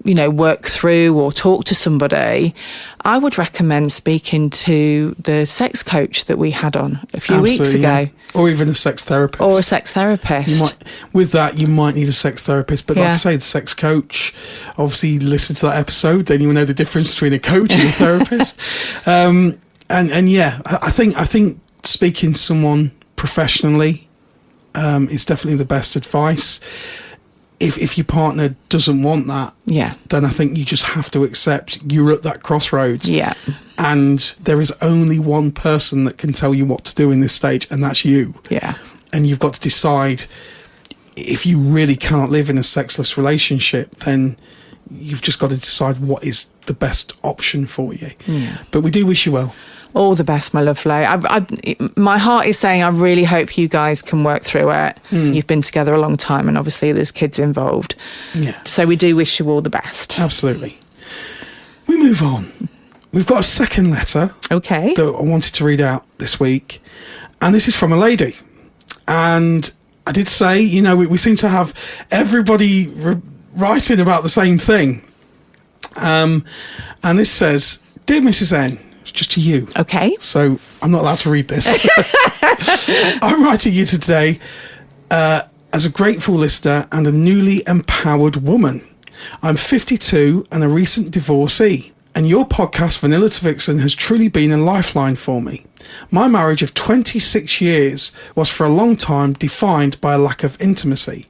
you know, work through or talk to somebody, I would recommend speaking to the sex coach that we had on a few weeks ago. Yeah. Or even a sex therapist. Or a sex therapist. With that, you might need a sex therapist. But like I say, the sex coach, obviously listen to that episode, then you will know the difference between a coach and a therapist. And yeah, I think speaking to someone professionally is definitely the best advice. If your partner doesn't want that, then I think you just have to accept you're at that crossroads. Yeah. And there is only one person that can tell you what to do in this stage, and that's you. Yeah. And you've got to decide, if you really cannot live in a sexless relationship, then you've just got to decide what is the best option for you. Yeah. But we do wish you well. All the best, my lovely. My heart is saying I really hope you guys can work through it. You've been together a long time, and obviously there's kids involved. Yeah. So we do wish you all the best. Absolutely. We move on. We've got a second letter. Okay. That I wanted to read out this week. And this is from a lady. And I did say, you know, we seem to have everybody writing about the same thing. And this says, "Dear Mrs. N," just to you. Okay. So I'm not allowed to read this. I'm writing you today as a grateful listener and a newly empowered woman. I'm 52 and a recent divorcee. And your podcast, Vanilla to Vixen, has truly been a lifeline for me. My marriage of 26 years was for a long time defined by a lack of intimacy.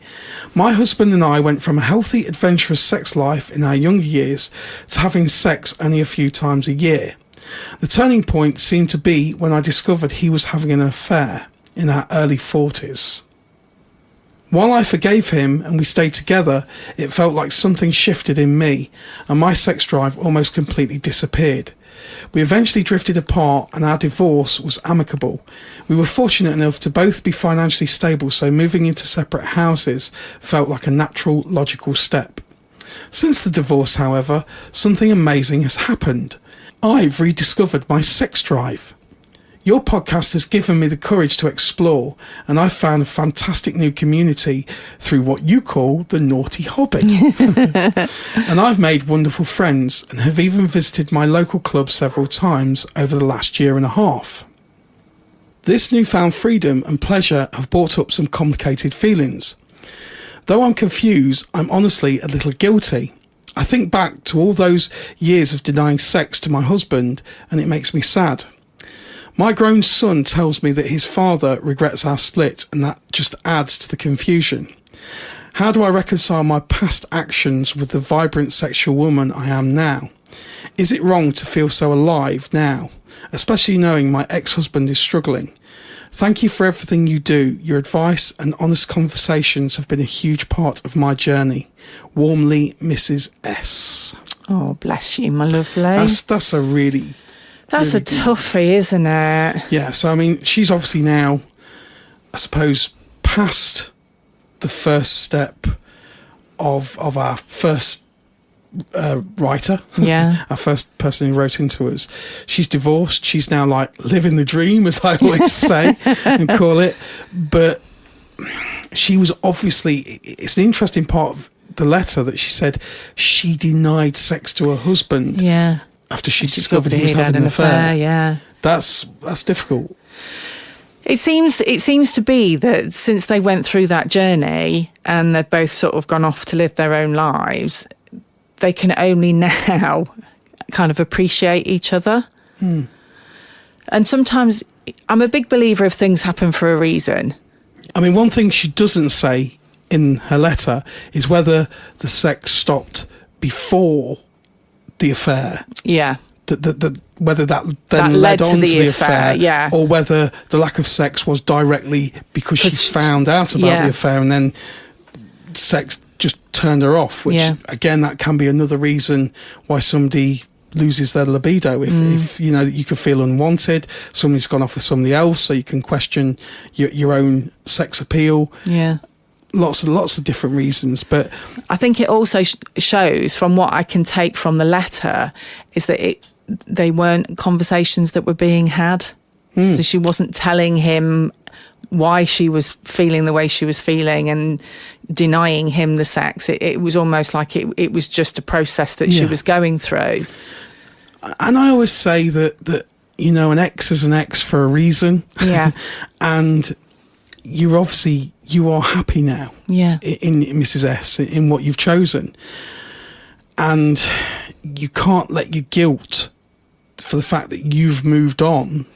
My husband and I went from a healthy, adventurous sex life in our younger years to having sex only a few times a year. The turning point seemed to be when I discovered he was having an affair in our early 40s. While I forgave him and we stayed together, it felt like something shifted in me and my sex drive almost completely disappeared. We eventually drifted apart and our divorce was amicable. We were fortunate enough to both be financially stable, so moving into separate houses felt like a natural, logical step. Since the divorce, however, something amazing has happened. I've rediscovered my sex drive. Your podcast has given me the courage to explore, and I've found a fantastic new community through what you call the naughty hobby. And I've made wonderful friends and have even visited my local club several times over the last year and a half. This newfound freedom and pleasure have brought up some complicated feelings. Though I'm confused, I'm honestly a little guilty. I think back to all those years of denying sex to my husband, and it makes me sad. My grown son tells me that his father regrets our split, and that just adds to the confusion. How do I reconcile my past actions with the vibrant sexual woman I am now? Is it wrong to feel so alive now, especially knowing my ex-husband is struggling? Thank you for everything you do. Your advice and honest conversations have been a huge part of my journey. Warmly, Mrs. S. Oh, bless you, my lovely. That's a really... That's really a toughie, isn't it? Yeah, so I mean, she's obviously now, I suppose, past the first step of our first writer. Yeah. Our first person who wrote into us. She's divorced. She's now like living the dream, as I always say and call it. But she was obviously, it's an interesting part of the letter that she said she denied sex to her husband. Yeah. After she discovered he was having an affair. Yeah. That's difficult. It seems to be that since they went through that journey and they've both sort of gone off to live their own lives, they can only now kind of appreciate each other. And sometimes I'm a big believer of things happen for a reason. I mean, one thing she doesn't say in her letter is whether the sex stopped before the affair. Yeah. Whether that then led on to the affair, yeah. or whether the lack of sex was directly because she found out about the affair and then sex just turned her off, which again, that can be another reason why somebody loses their libido. If you know, you can feel unwanted, somebody's gone off with somebody else, so you can question your own sex appeal. Yeah. Lots of different reasons, but I think it also shows, from what I can take from the letter, is that they weren't conversations that were being had. So she wasn't telling him why she was feeling the way she was feeling and denying him the sex. It was almost like it was just a process that she was going through. And I always say that you know, an ex is an ex for a reason. Yeah. And you are happy now. Yeah. In Mrs. S, in what you've chosen. And you can't let your guilt for the fact that you've moved on.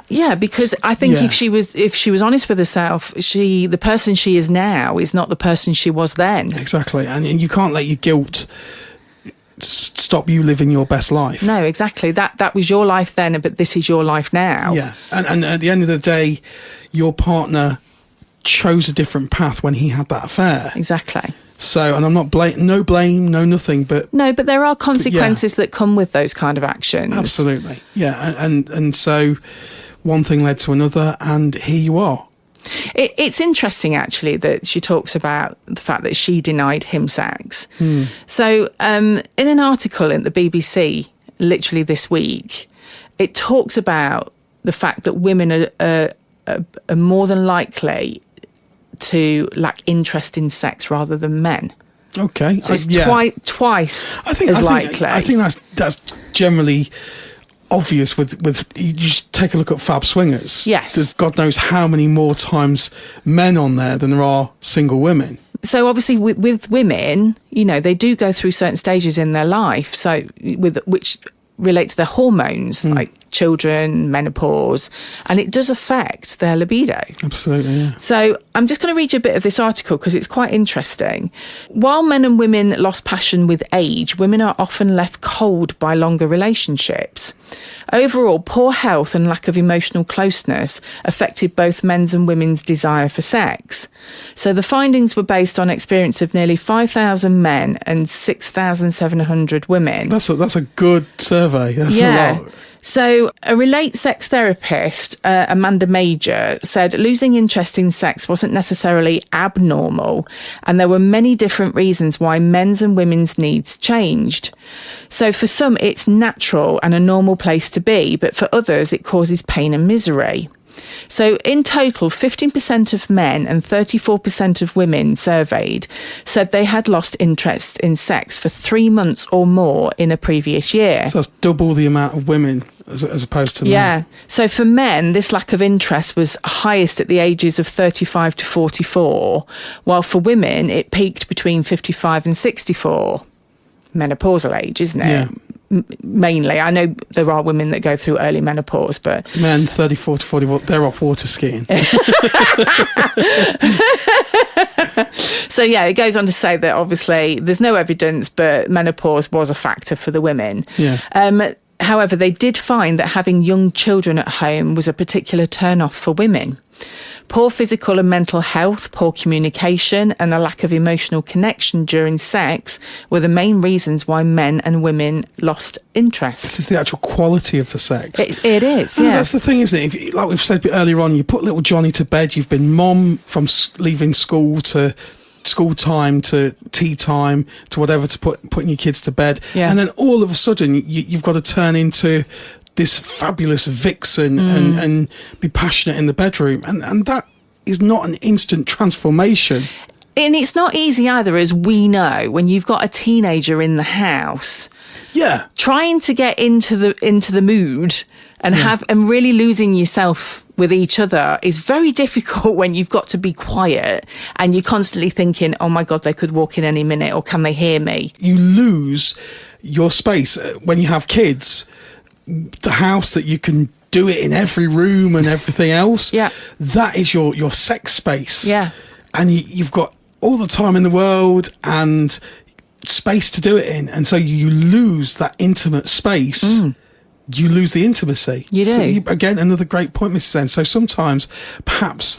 Yeah, because I think if she was honest with herself, the person she is now is not the person she was then. Exactly. And you can't let your guilt stop you living your best life. No, exactly. That was your life then, but this is your life now. Yeah. And at the end of the day, your partner chose a different path when he had that affair. Exactly. So, and I'm not no blame, no nothing, but there are consequences that come with those kind of actions. Absolutely. Yeah. And so one thing led to another, and here you are. It's interesting, actually, that she talks about the fact that she denied him sex. So in an article in the BBC, literally this week, it talks about the fact that women are more than likely to lack interest in sex rather than men. Okay. So it's twice as likely. I think that's generally obvious with you just take a look at Fab Swingers. Yes. There's God knows how many more times men on there than there are single women. So obviously with women, you know, they do go through certain stages in their life, so which relate to their hormones, like children, menopause, and it does affect their libido. Absolutely, yeah. So I'm just going to read you a bit of this article because it's quite interesting. While men and women lost passion with age, women are often left cold by longer relationships. Overall, poor health and lack of emotional closeness affected both men's and women's desire for sex. So the findings were based on experience of nearly 5,000 men and 6,700 women. That's a good survey. That's a lot. So a Relate sex therapist, Amanda Major, said losing interest in sex wasn't necessarily abnormal, and there were many different reasons why men's and women's needs changed. So for some, it's natural and a normal place to be, but for others, it causes pain and misery. So in total, 15% of men and 34% of women surveyed said they had lost interest in sex for 3 months or more in a previous year. So that's double the amount of women as opposed to men. Yeah. So for men, this lack of interest was highest at the ages of 35 to 44, while for women, it peaked between 55 and 64. Menopausal age, isn't it? Yeah. Mainly. I know there are women that go through early menopause, but men 34 to 44, they're off water skiing. So yeah, it goes on to say that obviously there's no evidence, but menopause was a factor for the women. Yeah. However, they did find that having young children at home was a particular turn-off for women. Poor physical and mental health, poor communication, and a lack of emotional connection during sex were the main reasons why men and women lost interest. This is the actual quality of the sex. It is, yeah. That's the thing, isn't it? If, like we've said earlier on, you put little Johnny to bed, you've been mom from leaving school to school time to tea time to whatever, to putting your kids to bed. Yeah. And then all of a sudden, you've got to turn into this fabulous vixen and be passionate in the bedroom. And that is not an instant transformation. And it's not easy either, as we know, when you've got a teenager in the house. Yeah. Trying to get into the mood and and really losing yourself with each other is very difficult when you've got to be quiet and you're constantly thinking, oh my God, they could walk in any minute, or can they hear me? You lose your space. When you have kids, the house that you can do it in every room and everything else, that is your sex space. Yeah. And you've got all the time in the world and space to do it in. And so you lose that intimate space. You lose the intimacy. You do. So again, another great point, Mrs. N. So sometimes perhaps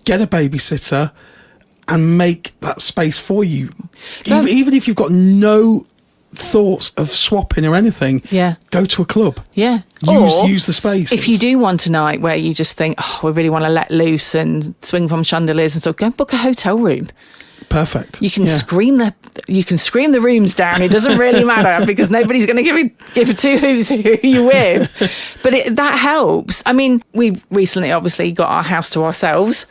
get a babysitter and make that space for you. Even if you've got no thoughts of swapping or anything, go to a club. Use the space. If you do want a night where you just think, we really want to let loose and swing from chandeliers and stuff, go and book a hotel room. Perfect. You can scream the rooms down. It doesn't really matter because nobody's going to give two hoots who you're with. But that helps. I mean, we recently obviously got our house to ourselves.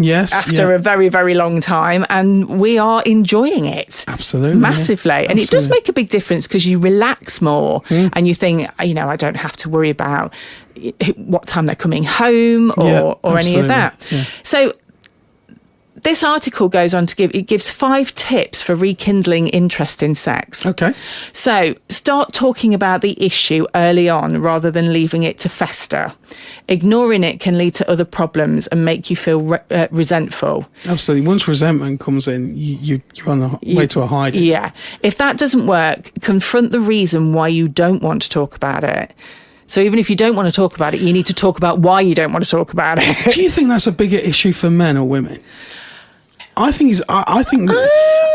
Yes. After a very, very long time, and we are enjoying it. Absolutely. Massively. And Absolutely. it does make a big difference because you relax more and you think, I don't have to worry about what time they're coming home or any of that. Yeah. So this article goes on to gives 5 tips for rekindling interest in sex. Okay. So start talking about the issue early on rather than leaving it to fester. Ignoring it can lead to other problems and make you feel resentful. Absolutely. Once resentment comes in, you're on the way to a hiding. Yeah. If that doesn't work, confront the reason why you don't want to talk about it. So even if you don't want to talk about it, you need to talk about why you don't want to talk about it. Do you think that's a bigger issue for men or women? I think that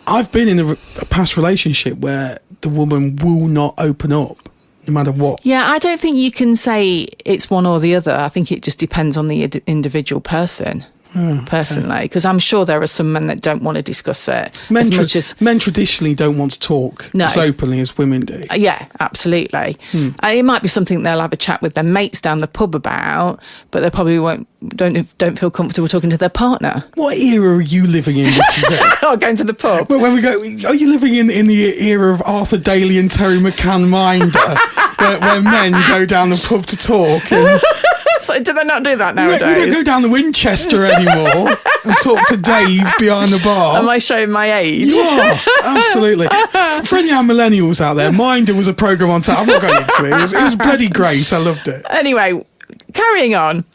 I've been in a past relationship where the woman will not open up no matter what. Yeah, I don't think you can say it's one or the other. I think it just depends on the individual person. Personally, because I'm sure there are some men that don't want to discuss it Men traditionally don't want to talk as openly as women do. Yeah, absolutely. It might be something they'll have a chat with their mates down the pub about, but they probably don't feel comfortable talking to their partner. What era are you living in, Mrs. Oh, going to the pub. Well, when we go, are you living in the era of Arthur Daly and Terry McCann Minder, where men go down the pub to talk? And So do they not do that nowadays? We don't go down the Winchester anymore and talk to Dave behind the bar. Am I showing my age? You are, absolutely. For any of our millennials out there, Minder was a programme on time. I'm not going into it. It was bloody great. I loved it. Anyway, carrying on.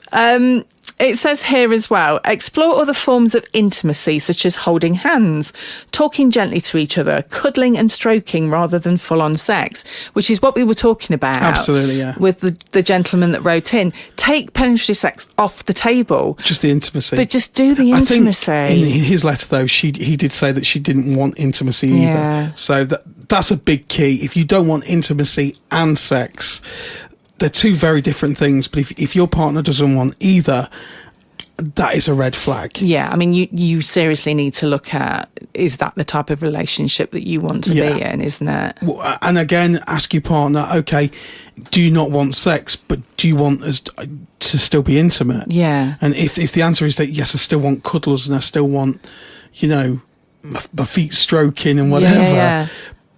It says here as well, explore other forms of intimacy, such as holding hands, talking gently to each other, cuddling and stroking rather than full-on sex, which is what we were talking about. Absolutely, yeah. With the gentleman that wrote in. Take penetrative sex off the table. Just the intimacy. But just do the intimacy. I think in his letter, though, he did say that she didn't want intimacy either. Yeah. So that's a big key. If you don't want intimacy and sex, they're two very different things, but if your partner doesn't want either, that is a red flag. Yeah, I mean, you seriously need to look at, is that the type of relationship that you want to be in, isn't it? Well, and again, ask your partner, okay, do you not want sex, but do you want us to still be intimate? Yeah. And if the answer is that, yes, I still want cuddles and I still want, my feet stroking and whatever. Yeah.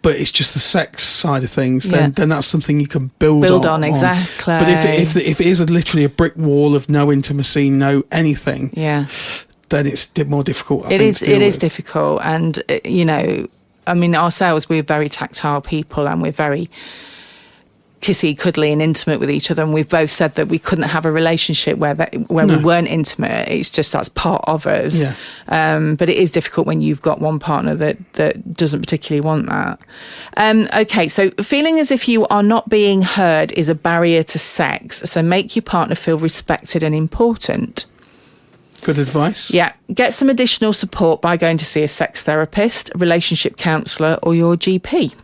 But it's just the sex side of things, then that's something you can build on. Exactly. But if it is literally a brick wall of no intimacy, no anything, then it's more difficult. It is difficult, and I mean, ourselves, we're very tactile people, and we're very kissy, cuddly and intimate with each other, and we've both said that we couldn't have a relationship where we weren't intimate. It's just that's part of us. But it is difficult when you've got one partner that doesn't particularly want that. Okay, so feeling as if you are not being heard is a barrier to sex, so make your partner feel respected and important. Good advice. Yeah. Get some additional support by going to see a sex therapist, a relationship counsellor or your GP.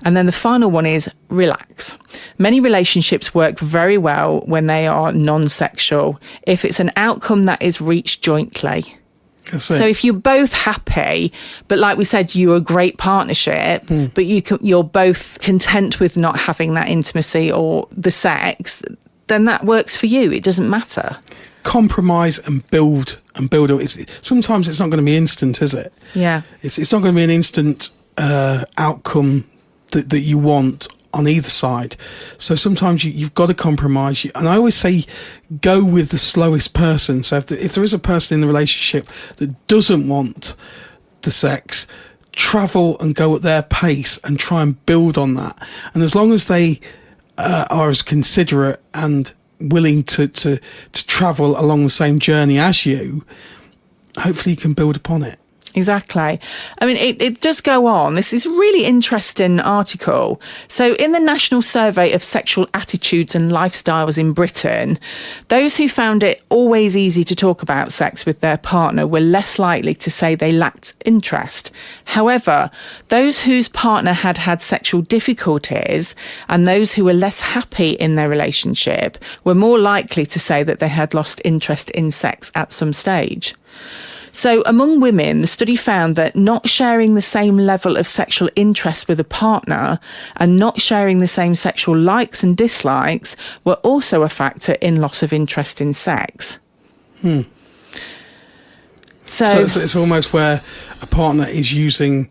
And then the final one is relax. Many relationships work very well when they are non-sexual, if it's an outcome that is reached jointly. So if you're both happy, but like we said, you're a great partnership, but you're both content with not having that intimacy or the sex, then that works for you. It doesn't matter. Compromise and build. Sometimes it's not going to be instant, is it? Yeah. It's not going to be an instant outcome that you want on either side. So sometimes you've got to compromise. And I always say, go with the slowest person. So if there is a person in the relationship that doesn't want the sex, travel and go at their pace and try and build on that. And as long as they are as considerate and willing to travel along the same journey as you, hopefully you can build upon it. Exactly. I mean, it does go on. This is a really interesting article. So in the National Survey of Sexual Attitudes and Lifestyles in Britain, those who found it always easy to talk about sex with their partner were less likely to say they lacked interest. However, those whose partner had had sexual difficulties and those who were less happy in their relationship were more likely to say that they had lost interest in sex at some stage. So among women, the study found that not sharing the same level of sexual interest with a partner and not sharing the same sexual likes and dislikes were also a factor in loss of interest in sex. So it's almost where a partner is using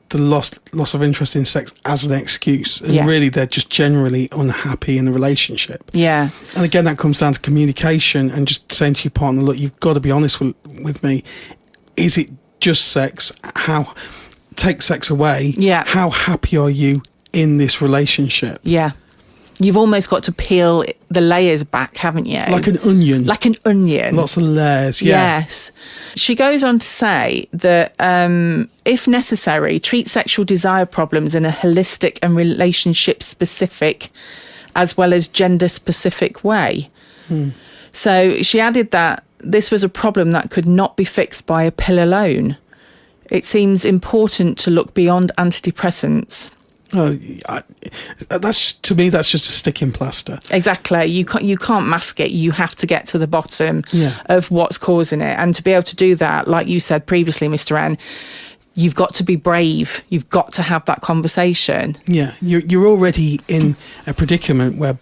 the loss of interest in sex as an excuse, and really they're just generally unhappy in the relationship. Yeah. And again, that comes down to communication and just saying to your partner, look, you've got to be honest with me. Is it just sex? Take sex away. Yeah. How happy are you in this relationship? Yeah. You've almost got to peel the layers back, haven't you? Like an onion. Like an onion. Lots of layers, yeah. Yes. She goes on to say that if necessary, treat sexual desire problems in a holistic and relationship-specific as well as gender-specific way. So she added that this was a problem that could not be fixed by a pill alone. It seems important to look beyond antidepressants. That's to me, that's just a sticking plaster. Exactly. You can't mask it. You have to get to the bottom Yeah. of what's causing it. And to be able to do that, like you said previously, Mr. N, you've got to be brave. You've got to have that conversation. Yeah, you're already in a predicament where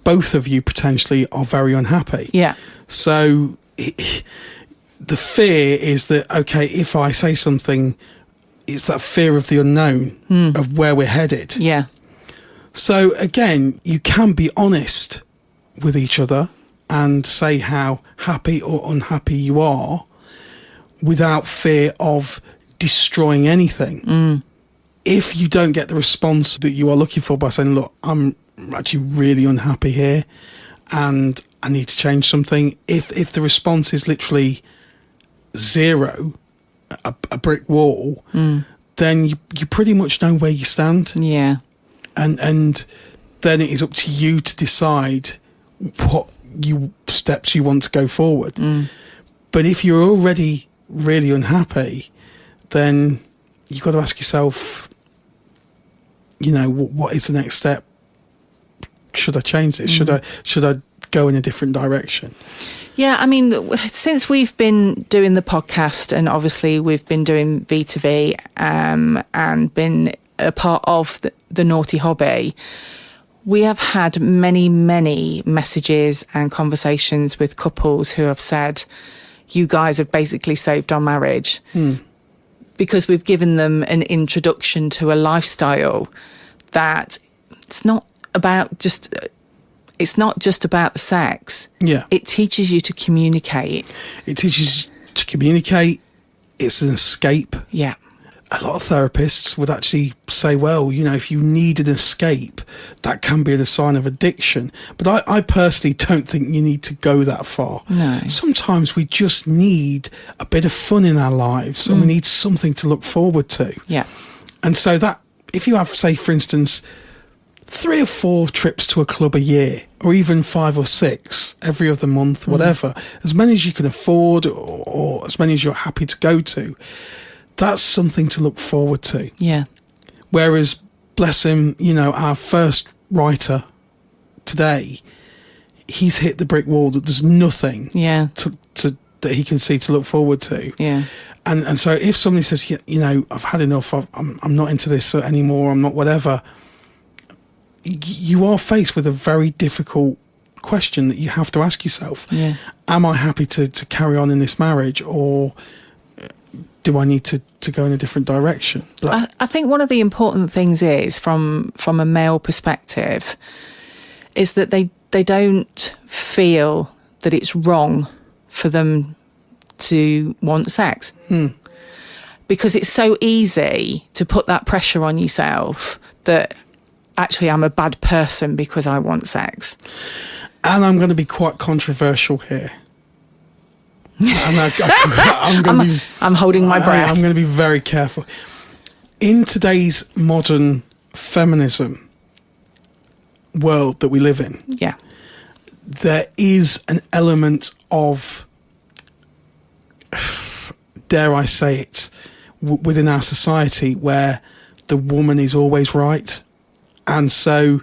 both of you potentially are very unhappy. Yeah. So the fear is that, okay, if I say something, it's that fear of the unknown, of where we're headed. Yeah. So again, you can be honest with each other and say how happy or unhappy you are without fear of destroying anything. If you don't get the response that you are looking for by saying, look, I'm actually really unhappy here and I need to change something. If the response is literally zero, a brick wall, then you pretty much know where you stand. Yeah. And then it is up to you to decide what steps you want to go forward. But if you're already really unhappy, then you've got to ask yourself, what is the next step? Should I change this? Should I go in a different direction? Yeah, I mean, since we've been doing the podcast and obviously we've been doing V2V and been a part of the Naughty Hobby, we have had many, many messages and conversations with couples who have said, you guys have basically saved our marriage because we've given them an introduction to a lifestyle that it's not just about the sex. Yeah. It teaches you to communicate. It teaches you to communicate. It's an escape. Yeah. A lot of therapists would actually say, well, if you need an escape, that can be a sign of addiction. But I personally don't think you need to go that far. No. Sometimes we just need a bit of fun in our lives and we need something to look forward to. Yeah. And so that, if you have, say, for instance, 3 or 4 trips to a club a year, or even 5 or 6 every other month, whatever, as many as you can afford or as many as you're happy to go to, that's something to look forward to. Yeah. Whereas, bless him, our first writer today, he's hit the brick wall that there's nothing to that he can see to look forward to. Yeah. And so if somebody says, I've had enough, I'm not into this anymore, I'm not whatever, you are faced with a very difficult question that you have to ask yourself. Yeah. Am I happy to carry on in this marriage, or do I need to go in a different direction? I think one of the important things is, from a male perspective, is that they don't feel that it's wrong for them to want sex. because it's so easy to put that pressure on yourself that actually I'm a bad person because I want sex. And I'm going to be quite controversial here. And I'm holding my breath. I'm going to be very careful. In today's modern feminism world that we live in, Yeah. there is an element of, dare I say it, within our society where the woman is always right. And so,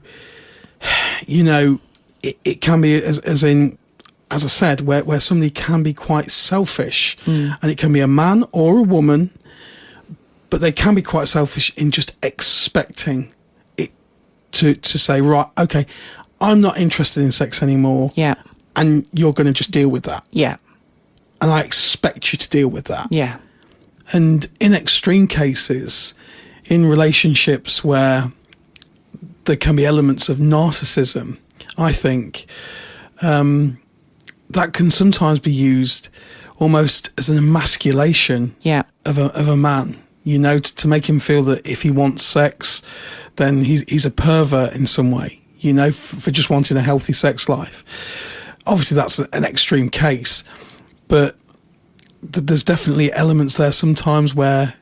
you know, it can be as I said, where somebody can be quite selfish, and it can be a man or a woman, but they can be quite selfish in just expecting it to say, right, okay, I'm not interested in sex anymore. Yeah. And you're going to just deal with that. Yeah. And I expect you to deal with that. Yeah. And in extreme cases, in relationships where there can be elements of narcissism, I think, that can sometimes be used almost as an emasculation of a man, you know, to make him feel that if he wants sex, then he's a pervert in some way, you know, for just wanting a healthy sex life. Obviously, that's an extreme case, but there's definitely elements there sometimes where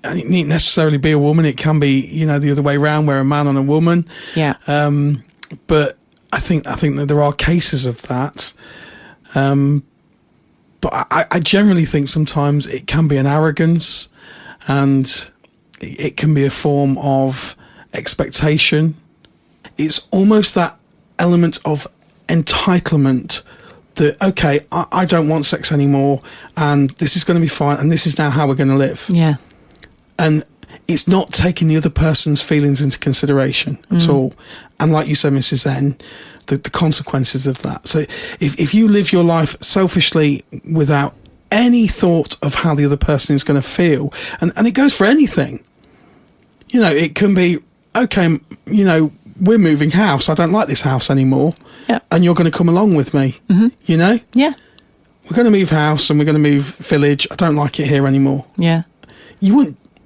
it needn't necessarily be a woman. It can be, you know, the other way around, where a man and a woman. Yeah. But I think that there are cases of that. But I generally think sometimes it can be an arrogance, and it can be a form of expectation. It's almost that element of entitlement that, okay, I don't want sex anymore, and this is going to be fine, and this is now how we're going to live. Yeah. And it's not taking the other person's feelings into consideration at all. And like you said, Mrs. N, the consequences of that. So if you live your life selfishly without any thought of how the other person is going to feel, and it goes for anything, you know, it can be, okay, you know, we're moving house. I don't like this house anymore. Yeah. And you're going to come along with me, you know? Yeah. We're going to move house and we're going to move village. I don't like it here anymore. Yeah.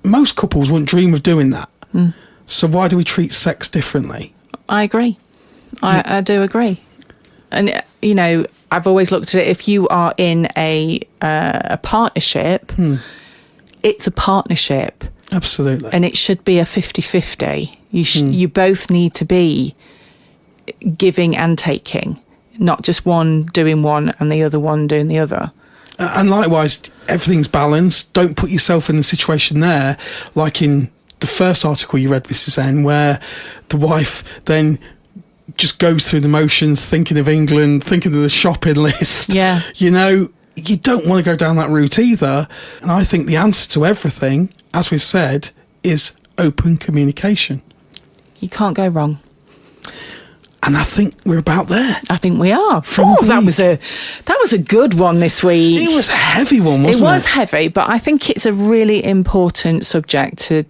Most couples wouldn't dream of doing that. So why do we treat sex differently? I agree. I do agree. And, you know, I've always looked at it, if you are in a partnership, it's a partnership. Absolutely. And it should be a 50-50. You both need to be giving and taking, not just one doing one and the other one doing the other. And likewise, everything's balanced. Don't put yourself in the situation there, like in the first article you read, Mrs. N, where the wife then just goes through the motions, thinking of England, thinking of the shopping list. Yeah. You know, you don't want to go down that route either. And I think the answer to everything, as we've said, is open communication. You can't go wrong. And I think we're about there. I think we are. Oh, that was a good one this week. It was a heavy one, wasn't it? It was heavy, but I think it's a really important subject to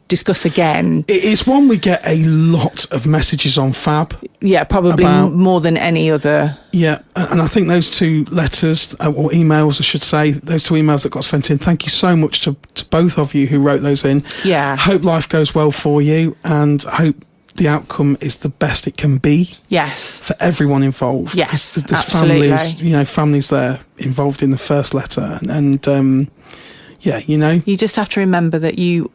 discuss again. It's one we get a lot of messages on Fab. Yeah, probably more than any other. Yeah, and I think those two letters, or emails I should say, those two emails that got sent in, thank you so much to both of you who wrote those in. Yeah. Hope life goes well for you, and hope the outcome is the best it can be. Yes. For everyone involved. Yes, there's absolutely. families there involved in the first letter, and yeah, you know. You just have to remember that you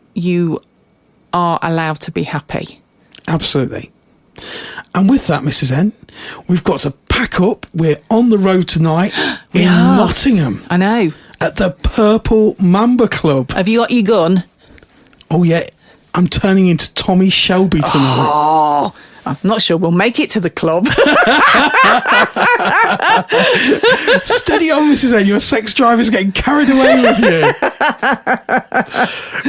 are allowed to be happy. Absolutely. And with that, Mrs. N, we've got to pack up. We're on the road tonight in Nottingham. I know. At the Purple Mamba Club. Have you got your gun? Oh, yeah. I'm turning into Tommy Shelby tonight. Oh, I'm not sure we'll make it to the club. Steady on, Mrs. N. Your sex drive is getting carried away with you.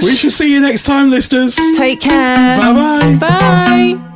We shall see you next time, listeners. Take care. Bye-bye. Bye.